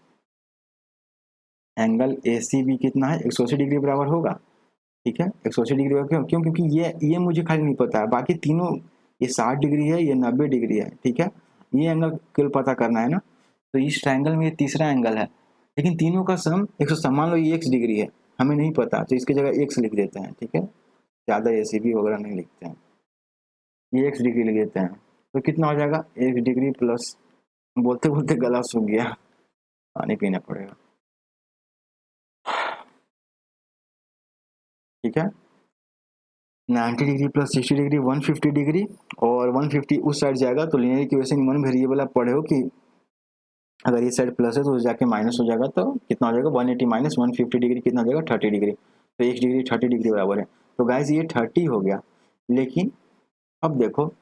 angle A C B कितना है 180 डिग्री बराबर होगा, ठीक है, 180 डिग्री बराबर क्यों, क्योंकि ये मुझे खाली नहीं पता है, बाकी तीनों, ये 60 डिग्री है, ये 90 डिग्री है, ठीक है, ये एंगल केवल पता करना है ना, तो इस ट्रायंगल में ये तीसरा एंगल है, लेकिन तीनों का सम 100 मान लो ये x डिग्री है, हमें नहीं पता तो इसकी जगह x लिख देते हैं, ठीक है, ज़्यादा ACB वगैरह नहीं लिखते हैं, ये x डिग्री लिख देते हैं। तो कितना हो जाएगा x डिग्री प्लस, बोलते बोलते गला सूख गया, पानी पीना पड़ेगा, ठीक है। 90 डिग्री प्लस 60 डिग्री 150 डिग्री, और 150 उस साइड जाएगा तो लीनियर इक्वेशन वन वेरिएबल आप पढ़े हो कि अगर ये साइड प्लस है तो जाके माइनस हो जाएगा, तो कितना हो जाएगा 180 माइनस 150 डिग्री कितना हो जाएगा 30 डिग्री, तो x डिग्री 30 डिग्री बराबर है। तो गाइस ये 30 हो गया, लेकिन अब देखो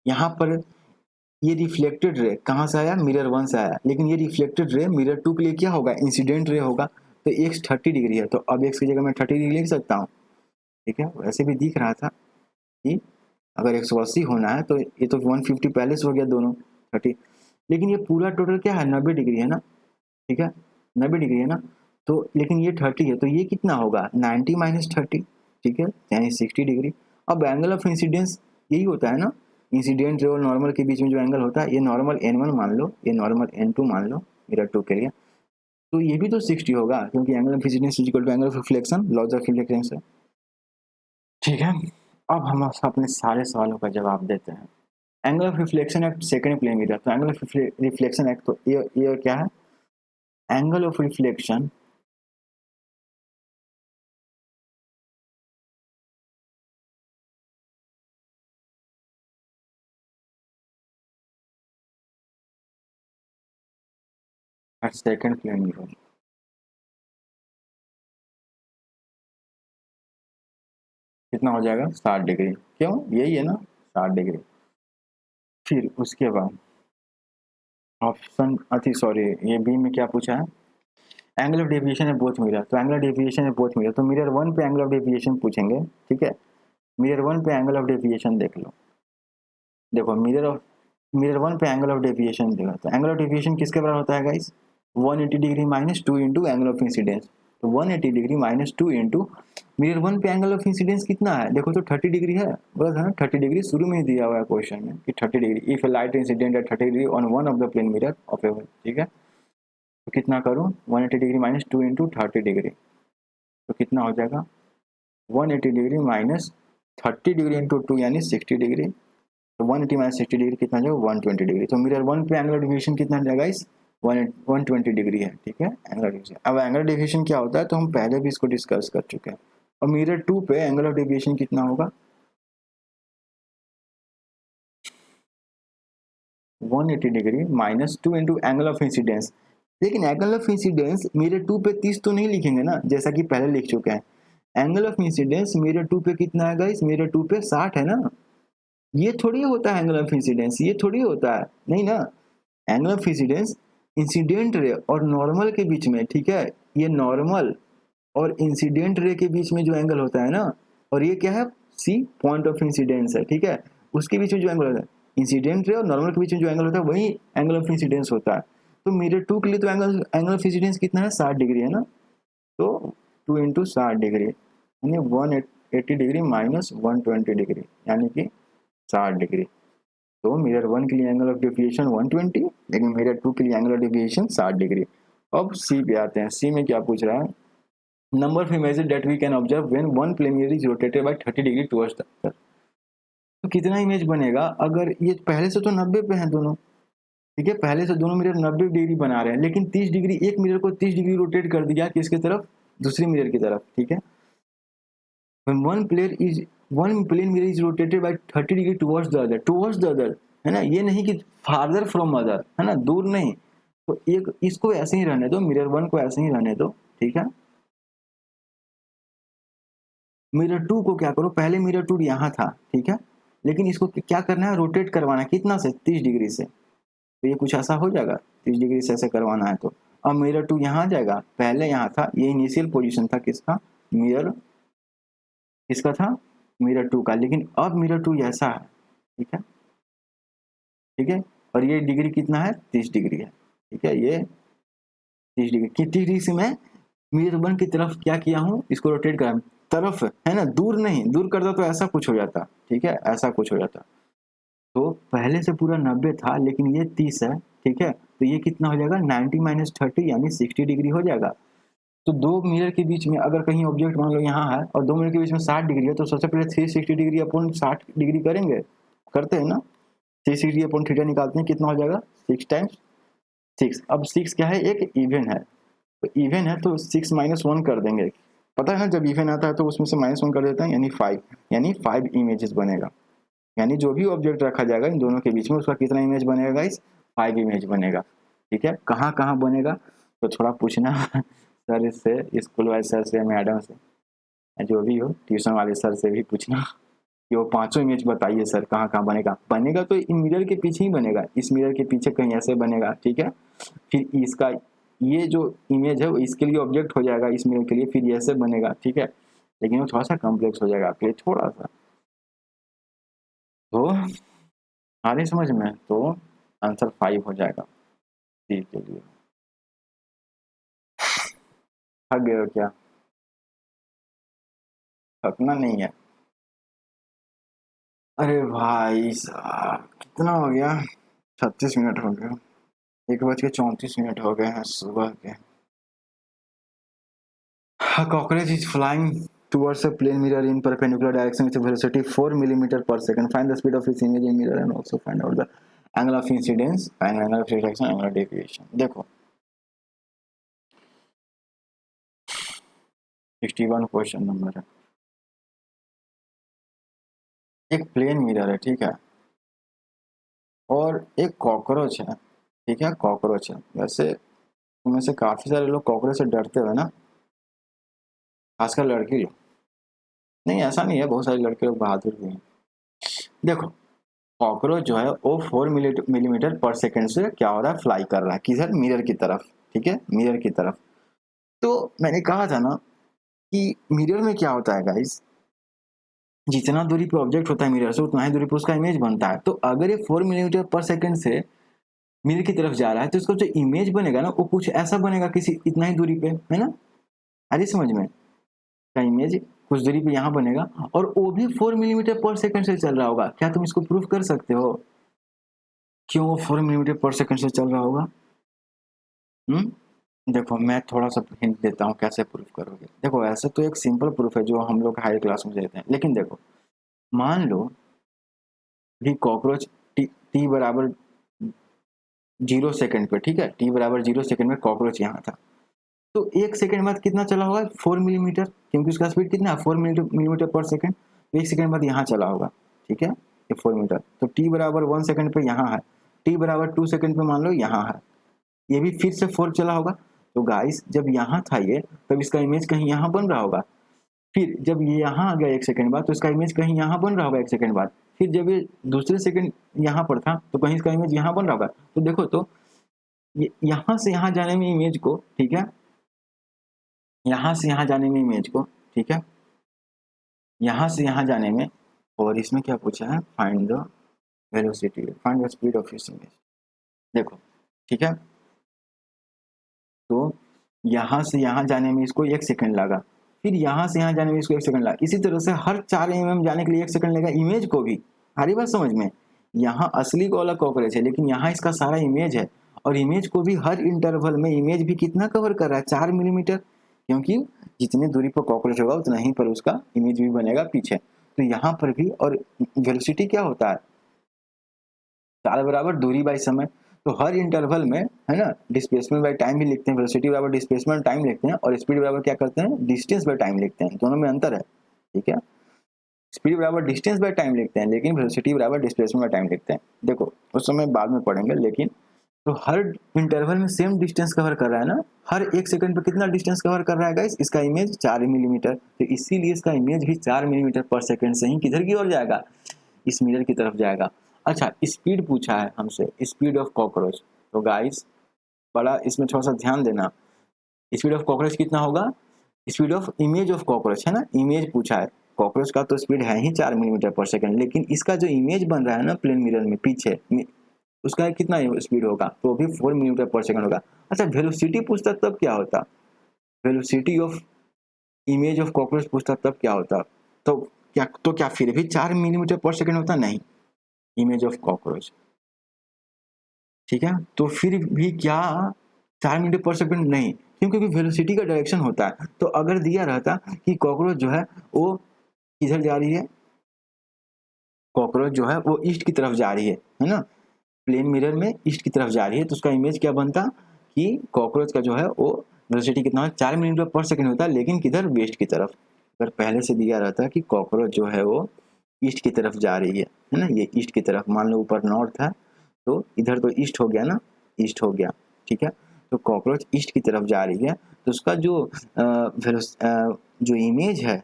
यहाँ पर ये रिफ्लेक्टेड रे कहाँ से आया, मिरर 1 से आया, लेकिन ये रिफ्लेक्टेड रे मिरर 2 के लिए क्या होगा, इंसिडेंट रे होगा, तो x 30 डिग्री है, तो अब x की जगह मैं 30 डिग्री लिख सकता हूँ, ठीक है। वैसे भी दिख रहा था कि अगर 180 होना है तो ये तो 150 पहले से हो गया दोनों 30, लेकिन ये पूरा टोटल क्या है 90 डिग्री है ना, ठीक है 90 डिग्री है ना, तो लेकिन ये 30 है तो ये कितना होगा 90 माइनस 30, ठीक है, यानी 60 डिग्री। अब एंगल ऑफ इंसिडेंस यही होता है ना, इंसिडेंट रे और नॉर्मल के बीच में जो एंगल होता है, ये नॉर्मल n1 मान लो, ये नॉर्मल n2 मान लो मिरर 2 के लिए, तो ये भी तो 60 होगा क्योंकि angle of incidence is equal to angle of reflection, laws of reflection से, ठीक है। अब हम अपने सारे सवालों का जवाब देते हैं। Angle of reflection at second plane mirror, तो एंगल ऑफ रिफ्लेक्शन एट, तो ये क्या है, angle of reflection at second plane mirror, कितना हो जाएगा 60 डिग्री, क्यों यही है ना 60 डिग्री। फिर उसके बाद ऑप्शन अति सॉरी ये बी में क्या पूछा है, एंगल ऑफ डेविएशन है बोथ मिरर, तो एंगल ऑफ डेविएशन है बोथ मिरर, तो मिरर 1 पे एंगल ऑफ डेविएशन पूछेंगे, ठीक है। मिरर 1 पे एंगल ऑफ डेविएशन देख लो, देखो मिरर 1 पे एंगल ऑफ डेविएशन देखो, तो एंगल ऑफ डेविएशन किसके बराबर होता है guys, 180 degree minus 2 into angle of incidence, तो 180 डिग्री माइनस 2 इंटू मिरर 1 पे एंगल ऑफ इंसिडेंस कितना है, देखो तो 30 डिग्री है, बस है ना 30 डिग्री शुरू में ही दिया हुआ है क्वेश्चन में कि 30 degree if a light incident at 30 degree on one of the plane mirror of a, ठीक है। तो कितना करूँ 180 डिग्री माइनस 2 इंटू 30 डिग्री, तो कितना हो जाएगा 180 डिग्री माइनस 30 डिग्री इंटू 2 यानी 60 डिग्री, तो 180 माइनस 60 डिग्री कितना जाएगा 120 डिग्री, तो मिरर 1 पे एंगल डेविएशन कितना जाएगा इस 120 डिग्री है, ठीक है एंगल डेविएशन। अब एंगल डेविएशन क्या होता है तो हम पहले भी इसको डिस्कस कर चुके हैं, और मिरर 2 पे एंगल ऑफ डेविएशन कितना होगा 180 degree minus 2 into angle of incidence, लेकिन एंगल ऑफ इंसिडेंस मिरर 2 पे 30 तो नहीं लिखेंगे ना, जैसा कि पहले लिख चुके हैं। एंगल ऑफ इंसिडेंस मिरर 2 पे कितना है गाइस, मिरर 2 पे 60 है ना, ये थोड़ी होता है एंगल ऑफ इंसिडेंस, ये थोड़ी होता है नहीं ना, angle of incidence incident ray और नॉर्मल के बीच में, ठीक है, ये नॉर्मल और इंसिडेंट रे के बीच में जो एंगल होता है ना, और ये क्या है सी पॉइंट ऑफ इंसिडेंस है, ठीक है, उसके बीच में जो एंगल होता है इंसिडेंट रे और नॉर्मल के बीच में जो एंगल होता है वही एंगल ऑफ इंसिडेंस होता है। तो मिरर 2 के लिए तो एंगल ऑफ इंसिडेंस कितना है 60 डिग्री है ना, तो 2 इंटू 60 डिग्री यानी 180 डिग्री माइनस 120 डिग्री यानी कि 60 डिग्री। तो मिरर 1 के लिए एंगल ऑफ डेविएशन 120, लेकिन मिरर 2 के लिए एंगल ऑफ डेविएशन 60 डिग्री। अब सी पे आते हैं, सी में क्या पूछ रहा है, number of images that we can observe when one plane mirror is rotated by 30 degree towards the other, तो कितना इमेज बनेगा अगर ये पहले से तो 90 पे हैं दोनों, ठीक है, पहले से दोनों मिरर 90 डिग्री बना रहे हैं, लेकिन 30 डिग्री एक मिरर को 30 डिग्री रोटेट कर दिया किसकी तरफ, दूसरी मिरर की तरफ, ठीक है। One plane mirror is rotated by 30 degree towards the other, है ना, ये नहीं कि फार्दर फ्रॉम अदर, है ना, दूर नहीं, तो एक इसको ऐसे ही रहने दो, मिरर 1 को ऐसे ही रहने दो, ठीक है। मिरर 2 को क्या करो, पहले मिरर 2 यहाँ था, ठीक है, लेकिन इसको क्या करना है रोटेट करवाना है, कितना से 30 डिग्री से, तो ये कुछ ऐसा हो जाएगा 30 डिग्री से ऐसे करवाना है, तो अब मिरर 2 यहाँ आ जाएगा, पहले यहाँ था, ये इनिशियल पोजीशन था किसका, मिरर किसका था, मिरर 2 का, लेकिन अब मिरर 2 ऐसा है, ठीक है, ठीक है, और ये डिग्री कितना है 30 डिग्री है, ठीक है, ये 30 डिग्री, कितनी डिग्री से मैं मिरर 1 की तरफ क्या किया हूँ, इसको रोटेट करा, तरफ है ना, दूर नहीं, दूर करता तो ऐसा कुछ हो जाता, ठीक है, ऐसा कुछ हो जाता, तो पहले से पूरा 90 था लेकिन ये 30 है, ठीक है, तो तो ये कितना हो जाएगा 90 माइनस 30 यानी 60 डिग्री हो जाएगा। तो दो मिरर के बीच में अगर कहीं ऑब्जेक्ट मान लो यहाँ है और दो मिरर के बीच में 60 डिग्री है तो सबसे पहले 360 डिग्री अपॉन 60 डिग्री करेंगे, करते हैं ना। 360 अपॉन थीटा निकालते हैं, कितना हो जाएगा 6 टाइम्स 6। अब 6 क्या है, एक इवन है, तो इवन है तो 6 माइनस 1 कर देंगे। पता है ना जब इवन आता है तो उसमें से -1 कर देते हैं यानी 5, यानी 5 इमेजेस बनेगा। यानी जो भी ऑब्जेक्ट रखा जाएगा इन दोनों के बीच में उसका कितना इमेज बनेगा गाइस, 5 इमेज बनेगा। ठीक है, कहाँ कहाँ बनेगा तो थोड़ा पूछना सर से, स्कूल वाले सर से, मैडम से, जो भी हो, ट्यूशन वाले सर से भी पूछना कि वो 5 इमेज बताइए सर कहाँ कहाँ बनेगा। बनेगा तो इन मिरर के पीछे ही बनेगा, इस मिरर के पीछे कहीं ऐसे बनेगा। ठीक है, फिर इसका ये जो इमेज है वो इसके लिए ऑब्जेक्ट हो जाएगा इस मिरर के लिए, फिर ये ऐसे बनेगा। ठीक है, लेकिन वो थोड़ा सा कॉम्प्लेक्स हो जाएगा आपके लिए, थोड़ा सा। तो आ रही समझ में, तो आंसर 5 हो जाएगा सी के लिए। थक गए हो क्या? थकना नहीं है। अरे भाई साहब कितना हो गया, 36 मिनट हो गया, 1:34 हो गए हैं सुबह के। A cockroach is flying towards a plane mirror in perpendicular direction with a velocity 4 millimeter per second. Find the speed of its image in mirror and also find out the angle of incidence, angle of reflection, angle of deviation. देखो 61 question number है। एक plane mirror है, ठीक है, और एक cockroach है। ठीक है, कॉकरोच है। वैसे उनमें से काफी सारे लोग कॉकरोच से डरते हुए ना, खासकर लड़की लोग। नहीं ऐसा नहीं है, बहुत सारे लड़के लोग बहादुर भी हैं। देखो कॉकरोच जो है वो 4 मिलीमीटर पर सेकंड से क्या हो रहा है, फ्लाई कर रहा है किधर, मिरर की तरफ। ठीक है, मिरर की तरफ। तो मैंने कहा था ना कि मिरर में क्या होता है गाइस, जितना दूरी पे ऑब्जेक्ट होता है मिरर से उतना ही दूरी पे उसका इमेज बनता है। तो अगर ये 4 मिलीमीटर पर सेकंड से मिरर की तरफ जा रहा है तो इसका जो इमेज बनेगा ना वो कुछ ऐसा बनेगा किसी इतना ही दूरी पे, है ना। अरे समझ में, का इमेज कुछ दूरी पे यहाँ बनेगा और वो भी 4 मिलीमीटर पर सेकंड से चल रहा होगा। क्या तुम इसको प्रूफ कर सकते हो क्यों वो 4 मिलीमीटर पर सेकंड से चल रहा होगा? देखो मैं थोड़ा सा हिंट देता हूँ कैसे प्रूफ करोगे। देखो ऐसे तो एक सिंपल प्रूफ है जो हम लोग हाई क्लास में देते हैं, लेकिन देखो मान लो भी कॉकरोच टी बराबर 0 सेकंड पे, ठीक है, टी बराबर 0 सेकंड में कॉकरोच यहाँ था, तो 1 सेकंड बाद कितना चला होगा, 4 मिलीमीटर, क्योंकि उसका स्पीड कितना है 4 मिलीमीटर पर सेकंड। तो 1 सेकंड बाद यहाँ चला होगा। ठीक है, ये 4 मीटर, तो टी बराबर 1 सेकंड पे यहाँ है, टी बराबर 2 सेकंड पे मान लो यहाँ है, ये भी फिर से 4 चला होगा। तो गाइस जब यहाँ था ये, तब इसका इमेज कहीं यहाँ बन रहा होगा। फिर जब ये यहाँ आ गया 1 सेकंड बाद तो इसका इमेज कहीं यहाँ बन रहा होगा 1 सेकंड बाद। फिर जब ये दूसरे सेकंड यहाँ पर था तो कहीं इसका इमेज यहाँ बन रहा होगा। तो देखो तो यहाँ से यहाँ जाने में इमेज को, ठीक है, यहाँ से यहाँ जाने में इमेज को, ठीक है, यहाँ से यहाँ जाने में, और इसमें क्या पूछा है, find the velocity, find the speed of इस इमेज। देखो ठीक है, तो यहाँ से यहाँ जाने में इसको 1 सेकंड लगा, फिर यहाँ से यहाँ जाने में इसको 1 सेकंड लगा। इसी तरह से हर 4 mm जाने के लिए 1 सेकंड लगेगा इमेज को भी। हरी बात समझ में, यहाँ असली को अलग कॉकरोच है लेकिन यहाँ इसका सारा इमेज है, और इमेज को भी हर इंटरवल में इमेज भी कितना कवर कर रहा है, 4 मिलीमीटर, क्योंकि जितनी दूरी पर कॉकरोच होगा उतना ही पर उसका इमेज भी बनेगा पीछे। तो यहाँ पर भी, और वेलोसिटी क्या होता है, चाल बराबर दूरी बाई समय। तो हर इंटरवल में, है ना, डिस्प्लेसमेंट बाय टाइम भी लिखते हैं, वेलोसिटी बराबर डिस्प्लेसमेंट टाइम लिखते हैं, और स्पीड बराबर क्या करते हैं, डिस्टेंस बाय टाइम लिखते हैं। दोनों में अंतर है। ठीक है, स्पीड बराबर डिस्टेंस बाय टाइम लिखते हैं लेकिन वेलोसिटी बराबर डिस्प्लेसमेंट बाय टाइम लिखते हैं। देखो उस समय बाद में पढ़ेंगे, लेकिन तो हर इंटरवल में सेम डिस्टेंस कवर कर रहा है ना, हर 1 सेकंड पे कितना डिस्टेंस कवर कर रहा है गाइस, इसका इमेज 4 मिलीमीटर। तो इसीलिए इसका इमेज भी 4 मिलीमीटर पर सेकंड से ही किधर की ओर जाएगा, इस मिरर की तरफ जाएगा। अच्छा स्पीड पूछा है हमसे, स्पीड ऑफ कॉकरोच। तो गाइस बड़ा इसमें थोड़ा सा ध्यान देना, स्पीड ऑफ कॉकरोच कितना होगा, speed of image of cockroach, है ना, इमेज पूछा है। कॉकरोच का तो स्पीड है ही 4 मिलीमीटर पर सेकंड, लेकिन इसका जो इमेज बन रहा है ना प्लेन मिरर में पीछे, उसका कितना स्पीड होगा, तो वो भी 4 मिलीमीटर पर सेकंड होगा। अच्छा वेलोसिटी पूछता तब क्या होता, velocity of image of cockroach पूछता तब क्या होता, तो क्या फिर भी 4 मिलीमीटर पर सेकंड होता, नहीं, इमेज ऑफ कॉकरोच ठीक है, तो फिर भी क्या 4 मीटर पर सेकंड नहीं, क्यों? क्योंकि वेलोसिटी का डायरेक्शन होता है। तो अगर दिया रहता कि कॉकरोच जो है वो किधर जा रही है, कॉकरोच जो है वो ईस्ट की तरफ जा रही है ना? प्लेन मिरर में ईस्ट की तरफ जा रही है, तो उसका इमेज क्या बनता कि कॉकरोच का जो है वो वेलोसिटी कितना 4 मीटर पर सेकंड होता है, लेकिन किधर? वेस्ट की तरफ। अगर पहले से दिया रहता कि कॉकरोच जो है वो ईस्ट की तरफ जा रही है ना? ये ईस्ट की तरफ, मान लो ऊपर नॉर्थ है तो इधर तो ईस्ट हो गया ना, ईस्ट हो गया, ठीक है। तो कॉकरोच ईस्ट की तरफ जा रही है, तो उसका जो जो इमेज है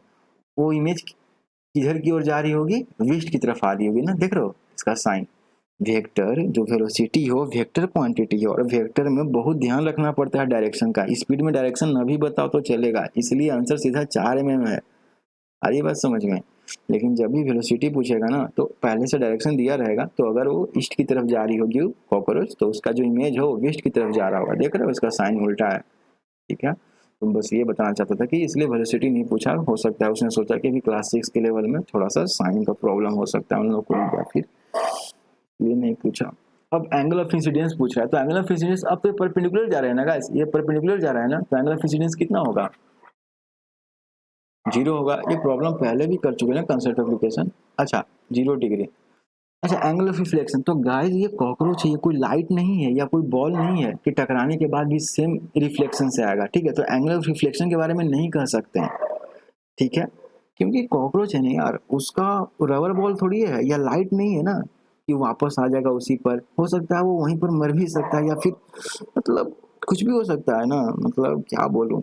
वो इमेज किधर की ओर जा रही होगी? वेस्ट की तरफ आ रही होगी ना। देख रहे हो इसका साइन? वेक्टर जो वेलोसिटी हो वेक्टर क्वांटिटी हो, और वेक्टर में बहुत ध्यान रखना पड़ता है डायरेक्शन का। स्पीड में डायरेक्शन न भी बताओ तो चलेगा, इसलिए आंसर सीधा 4 mm है। आ रही बात समझ में? लेकिन जब भी वेलोसिटी पूछेगा ना तो पहले से डायरेक्शन दिया रहेगा, तो अगर वो ईस्ट की तरफ जा रही होगी कॉकरोच, तो उसका जो इमेज हो वेस्ट की तरफ जा रहा होगा। देख रहे हो इसका साइन उल्टा है, ठीक है। तो बस ये बताना चाहता था कि इसलिए वेलोसिटी नहीं पूछा, हो सकता है उसने सोचा कि अभी क्लास 6 के लेवल में थोड़ा सा साइन का प्रॉब्लम हो सकता है उन लोग को, या फिर ये नहीं पूछा। अब एंगल ऑफ इंसिडेंस पूछ रहा है, तो एंगल ऑफ इंसिडेंस अब तो परपेंडिकुलर जा रहे हैं ना गाइस, ये परपेंडिकुलर जा रहा है ना, तो एंगल ऑफ इंसिडेंस कितना होगा? 0 होगा। ये प्रॉब्लम पहले भी कर चुके हैं कंसेप्ट एप्लीकेशन। अच्छा 0 डिग्री। अच्छा एंगल ऑफ रिफ्लेक्शन, तो गाइस ये कॉकरोच है, ये कोई लाइट नहीं है या कोई बॉल नहीं है कि टकराने के बाद भी सेम रिफ्लेक्शन से आएगा, ठीक है। तो एंगल ऑफ रिफ्लेक्शन के बारे में नहीं कह सकते हैं, ठीक है, क्योंकि कॉकरोच है नहीं यार, उसका रबर बॉल थोड़ी है या लाइट नहीं है ना कि वापस आ जाएगा उसी पर। हो सकता है वो वहीं पर मर भी सकता है, या फिर मतलब कुछ भी हो सकता है ना, मतलब क्या बोलूं।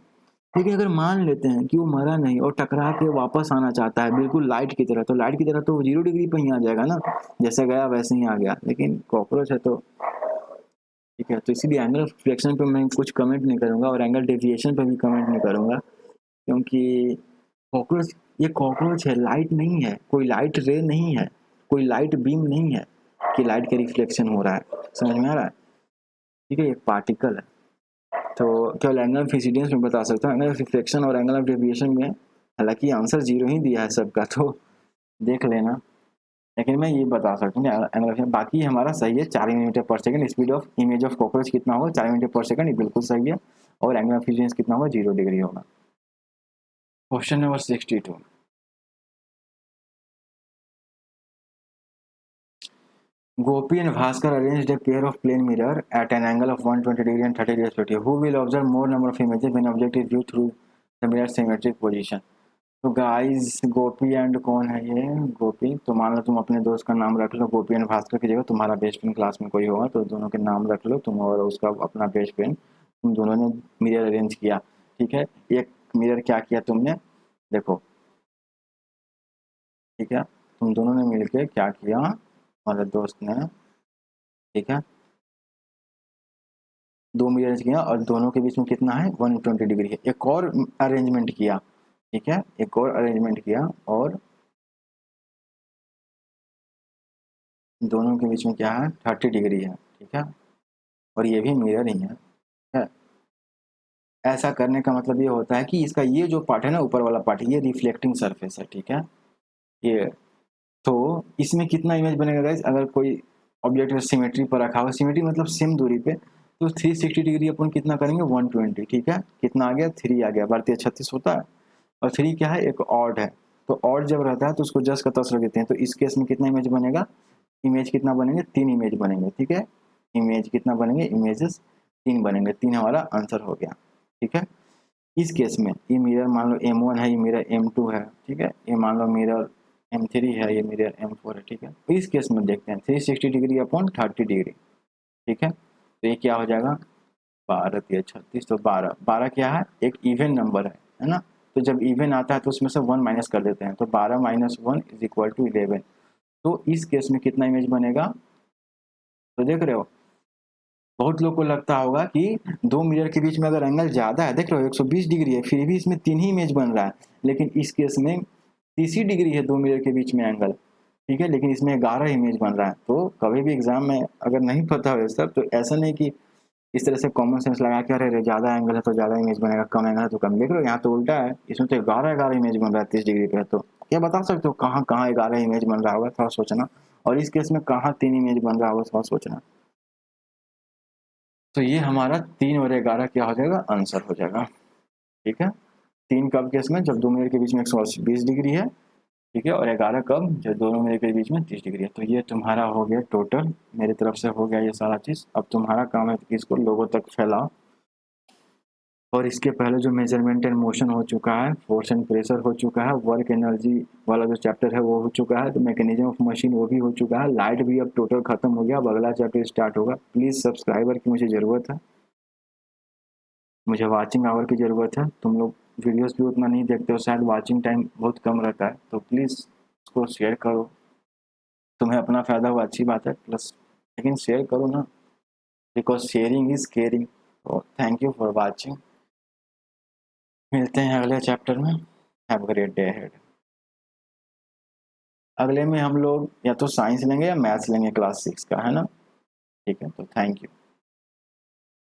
लेकिन अगर मान लेते हैं कि वो मरा नहीं और टकरा के वापस आना चाहता है बिल्कुल लाइट की तरह, तो लाइट की तरह तो 0 डिग्री पे ही आ जाएगा ना, जैसे गया वैसे ही आ गया। लेकिन कॉकरोच है तो ठीक है, तो इसीलिए एंगल ऑफ रिफ्लेक्शन पे मैं कुछ कमेंट नहीं करूंगा, और एंगल डेविएशन पे भी कमेंट नहीं करूंगा, क्योंकि कॉकरोच, ये कॉकरोच है, लाइट नहीं है, कोई लाइट रे नहीं है, कोई लाइट बीम नहीं है कि लाइट का रिफ्लेक्शन हो रहा है। समझ में आ रहा है? ठीक है, ये पार्टिकल है। तो केवल एंगल ऑफ इंसिडेंस में बता सकता हूँ, एंगल ऑफ रिफ्लेक्शन और एंगल ऑफ डेविएशन में हालांकि आंसर 0 ही दिया है सबका, तो देख लेना। लेकिन मैं ये बता सकता हूँ एंगल ऑफ, बाकी हमारा सही है 4 मीटर पर second. Speed of image of cockroach कितना होगा? 4 मीटर पर सेकंड, ये बिल्कुल सही है। और एंगल ऑफ इंसिडेंस कितना होगा? 0 डिग्री होगा। Question number 62। Gopi and Bhaskar arranged a pair of plane mirror at an angle of 120 degree and 30 degree respectively. Who will observe more number of images when object is viewed through the mirror symmetric position? तो guys Gopi and कौन है ये? गोपी, तो मान लो तुम अपने दोस्त का नाम रख लो गोपी एंड भास्कर की जगह, तुम्हारा बेस्ट फ्रेंड क्लास में कोई होगा तो दोनों के नाम रख लो तुम और उसका अपना बेस्ट फ्रेंड, तुम दोनों ने मिरर अरेंज किया, ठीक है। एक मिरर क्या किया तुमने, देखो, ठीक है, तुम दोनों ने मिलकर क्या किया, हमारे दोस्त ने, ठीक है, 2 मिरर किया और दोनों के बीच में कितना है? 120 डिग्री है। एक और अरेंजमेंट किया, ठीक है, एक और अरेंजमेंट किया और दोनों के बीच में क्या है? 30 डिग्री है, ठीक है, और ये भी मिरर ही है। ऐसा करने का मतलब ये होता है कि इसका ये जो पार्ट है ना, ऊपर वाला पार्ट, ये रिफ्लेक्टिंग सरफेस है, ठीक है, ये। तो इसमें कितना इमेज बनेगा गाइस? अगर कोई ऑब्जेक्ट सिमेट्री पर रखा हो, सिमेट्री मतलब सेम दूरी पे, तो 360 डिग्री अपन कितना करेंगे? 120, ठीक है। कितना आ गया? 3 आ गया। भारतीय 36 होता है, और 3 क्या है? एक ऑड है। तो ऑड जब रहता है तो उसको जस्ट का तस रख देते हैं, तो इस केस में कितना इमेज बनेगा? इमेज कितना बनेंगे? 3 इमेज बनेंगे, ठीक है। इमेज कितना बनेंगे? इमेजेस 3 बनेंगे। 3 हमारा आंसर हो गया, ठीक है। इस केस में ये मिरर मान लो M1 है, ये मिरर M2 है, ठीक है, ये मान लो मिरर M3 है, ये मिरर M4 है, ठीक है। तो इस केस में देखते हैं 360 डिग्री अपॉन 30 डिग्री, ठीक है। तो ये क्या हो जाएगा? 12 या 36, तो 12, 12 क्या है? एक इवन नंबर है ना। तो जब इवन आता है तो उसमें से 1 माइनस कर देते हैं, तो 12 माइनस 1 इज इक्वल टू 11। तो इस केस में कितना इमेज बनेगा? तो देख रहे हो, बहुत लोग को लगता होगा कि 2 मिरर के बीच में अगर एंगल ज़्यादा है, देख रहे हो 120 डिग्री है, फिर भी इसमें 3 ही इमेज बन रहा है, लेकिन इस केस में 30 डिग्री है 2 मिरर के बीच में एंगल, ठीक है, लेकिन इसमें 11 इमेज बन रहा है। तो कभी भी एग्जाम में अगर नहीं पता हो ये सब, तो ऐसा नहीं कि इस तरह से कॉमन सेंस लगा के अरे ज़्यादा एंगल है तो ज़्यादा इमेज बनेगा, कम एंगल है तो कम। देख रहे हो यहाँ तो उल्टा है, इसमें तो 11 इमेज बन रहा है 30 डिग्री पे। तो क्या बता सकते हो कहाँ कहाँ 11 इमेज बन रहा होगा? थोड़ा सोचना। और इस केस में कहाँ 3 इमेज बन रहा होगा? थोड़ा सोचना। तो ये हमारा 3 और 11 क्या हो जाएगा, आंसर हो जाएगा। ठीक है, 3 कब केस में, जब 2 मिनट के बीच में 120 डिग्री है, ठीक है, और 11 कब, जब दोनों मिनट के बीच में 30 डिग्री है। तो ये तुम्हारा हो गया टोटल, मेरी तरफ से हो गया ये सारा चीज़। अब तुम्हारा काम है कि इसको लोगों तक फैलाओ। और इसके पहले जो मेजरमेंट एंड मोशन हो चुका है, फोर्स एंड प्रेशर हो चुका है, वर्क एनर्जी वाला जो चैप्टर है वो हो चुका है, तो मैकेनिज्म ऑफ मशीन वो भी हो चुका है, लाइट भी अब टोटल खत्म हो गया। अब अगला चैप्टर स्टार्ट होगा। प्लीज़ सब्सक्राइबर की मुझे ज़रूरत है, मुझे वाचिंग आवर की ज़रूरत है। तुम लोग वीडियोस भी उतना नहीं देखते हो, शायद वाचिंग टाइम बहुत कम रहता है, तो प्लीज़ उसको शेयर करो। तुम्हें अपना फ़ायदा हुआ अच्छी बात है, प्लस लेकिन शेयर करो ना, बिकॉज शेयरिंग इज़ केयरिंग। तो थैंक यू फॉर वाचिंग, मिलते हैं अगले चैप्टर में। Have a great day ahead. अगले में हम लोग या तो साइंस लेंगे या मैथ्स लेंगे क्लास 6 का, है ना। ठीक है, तो थैंक यू।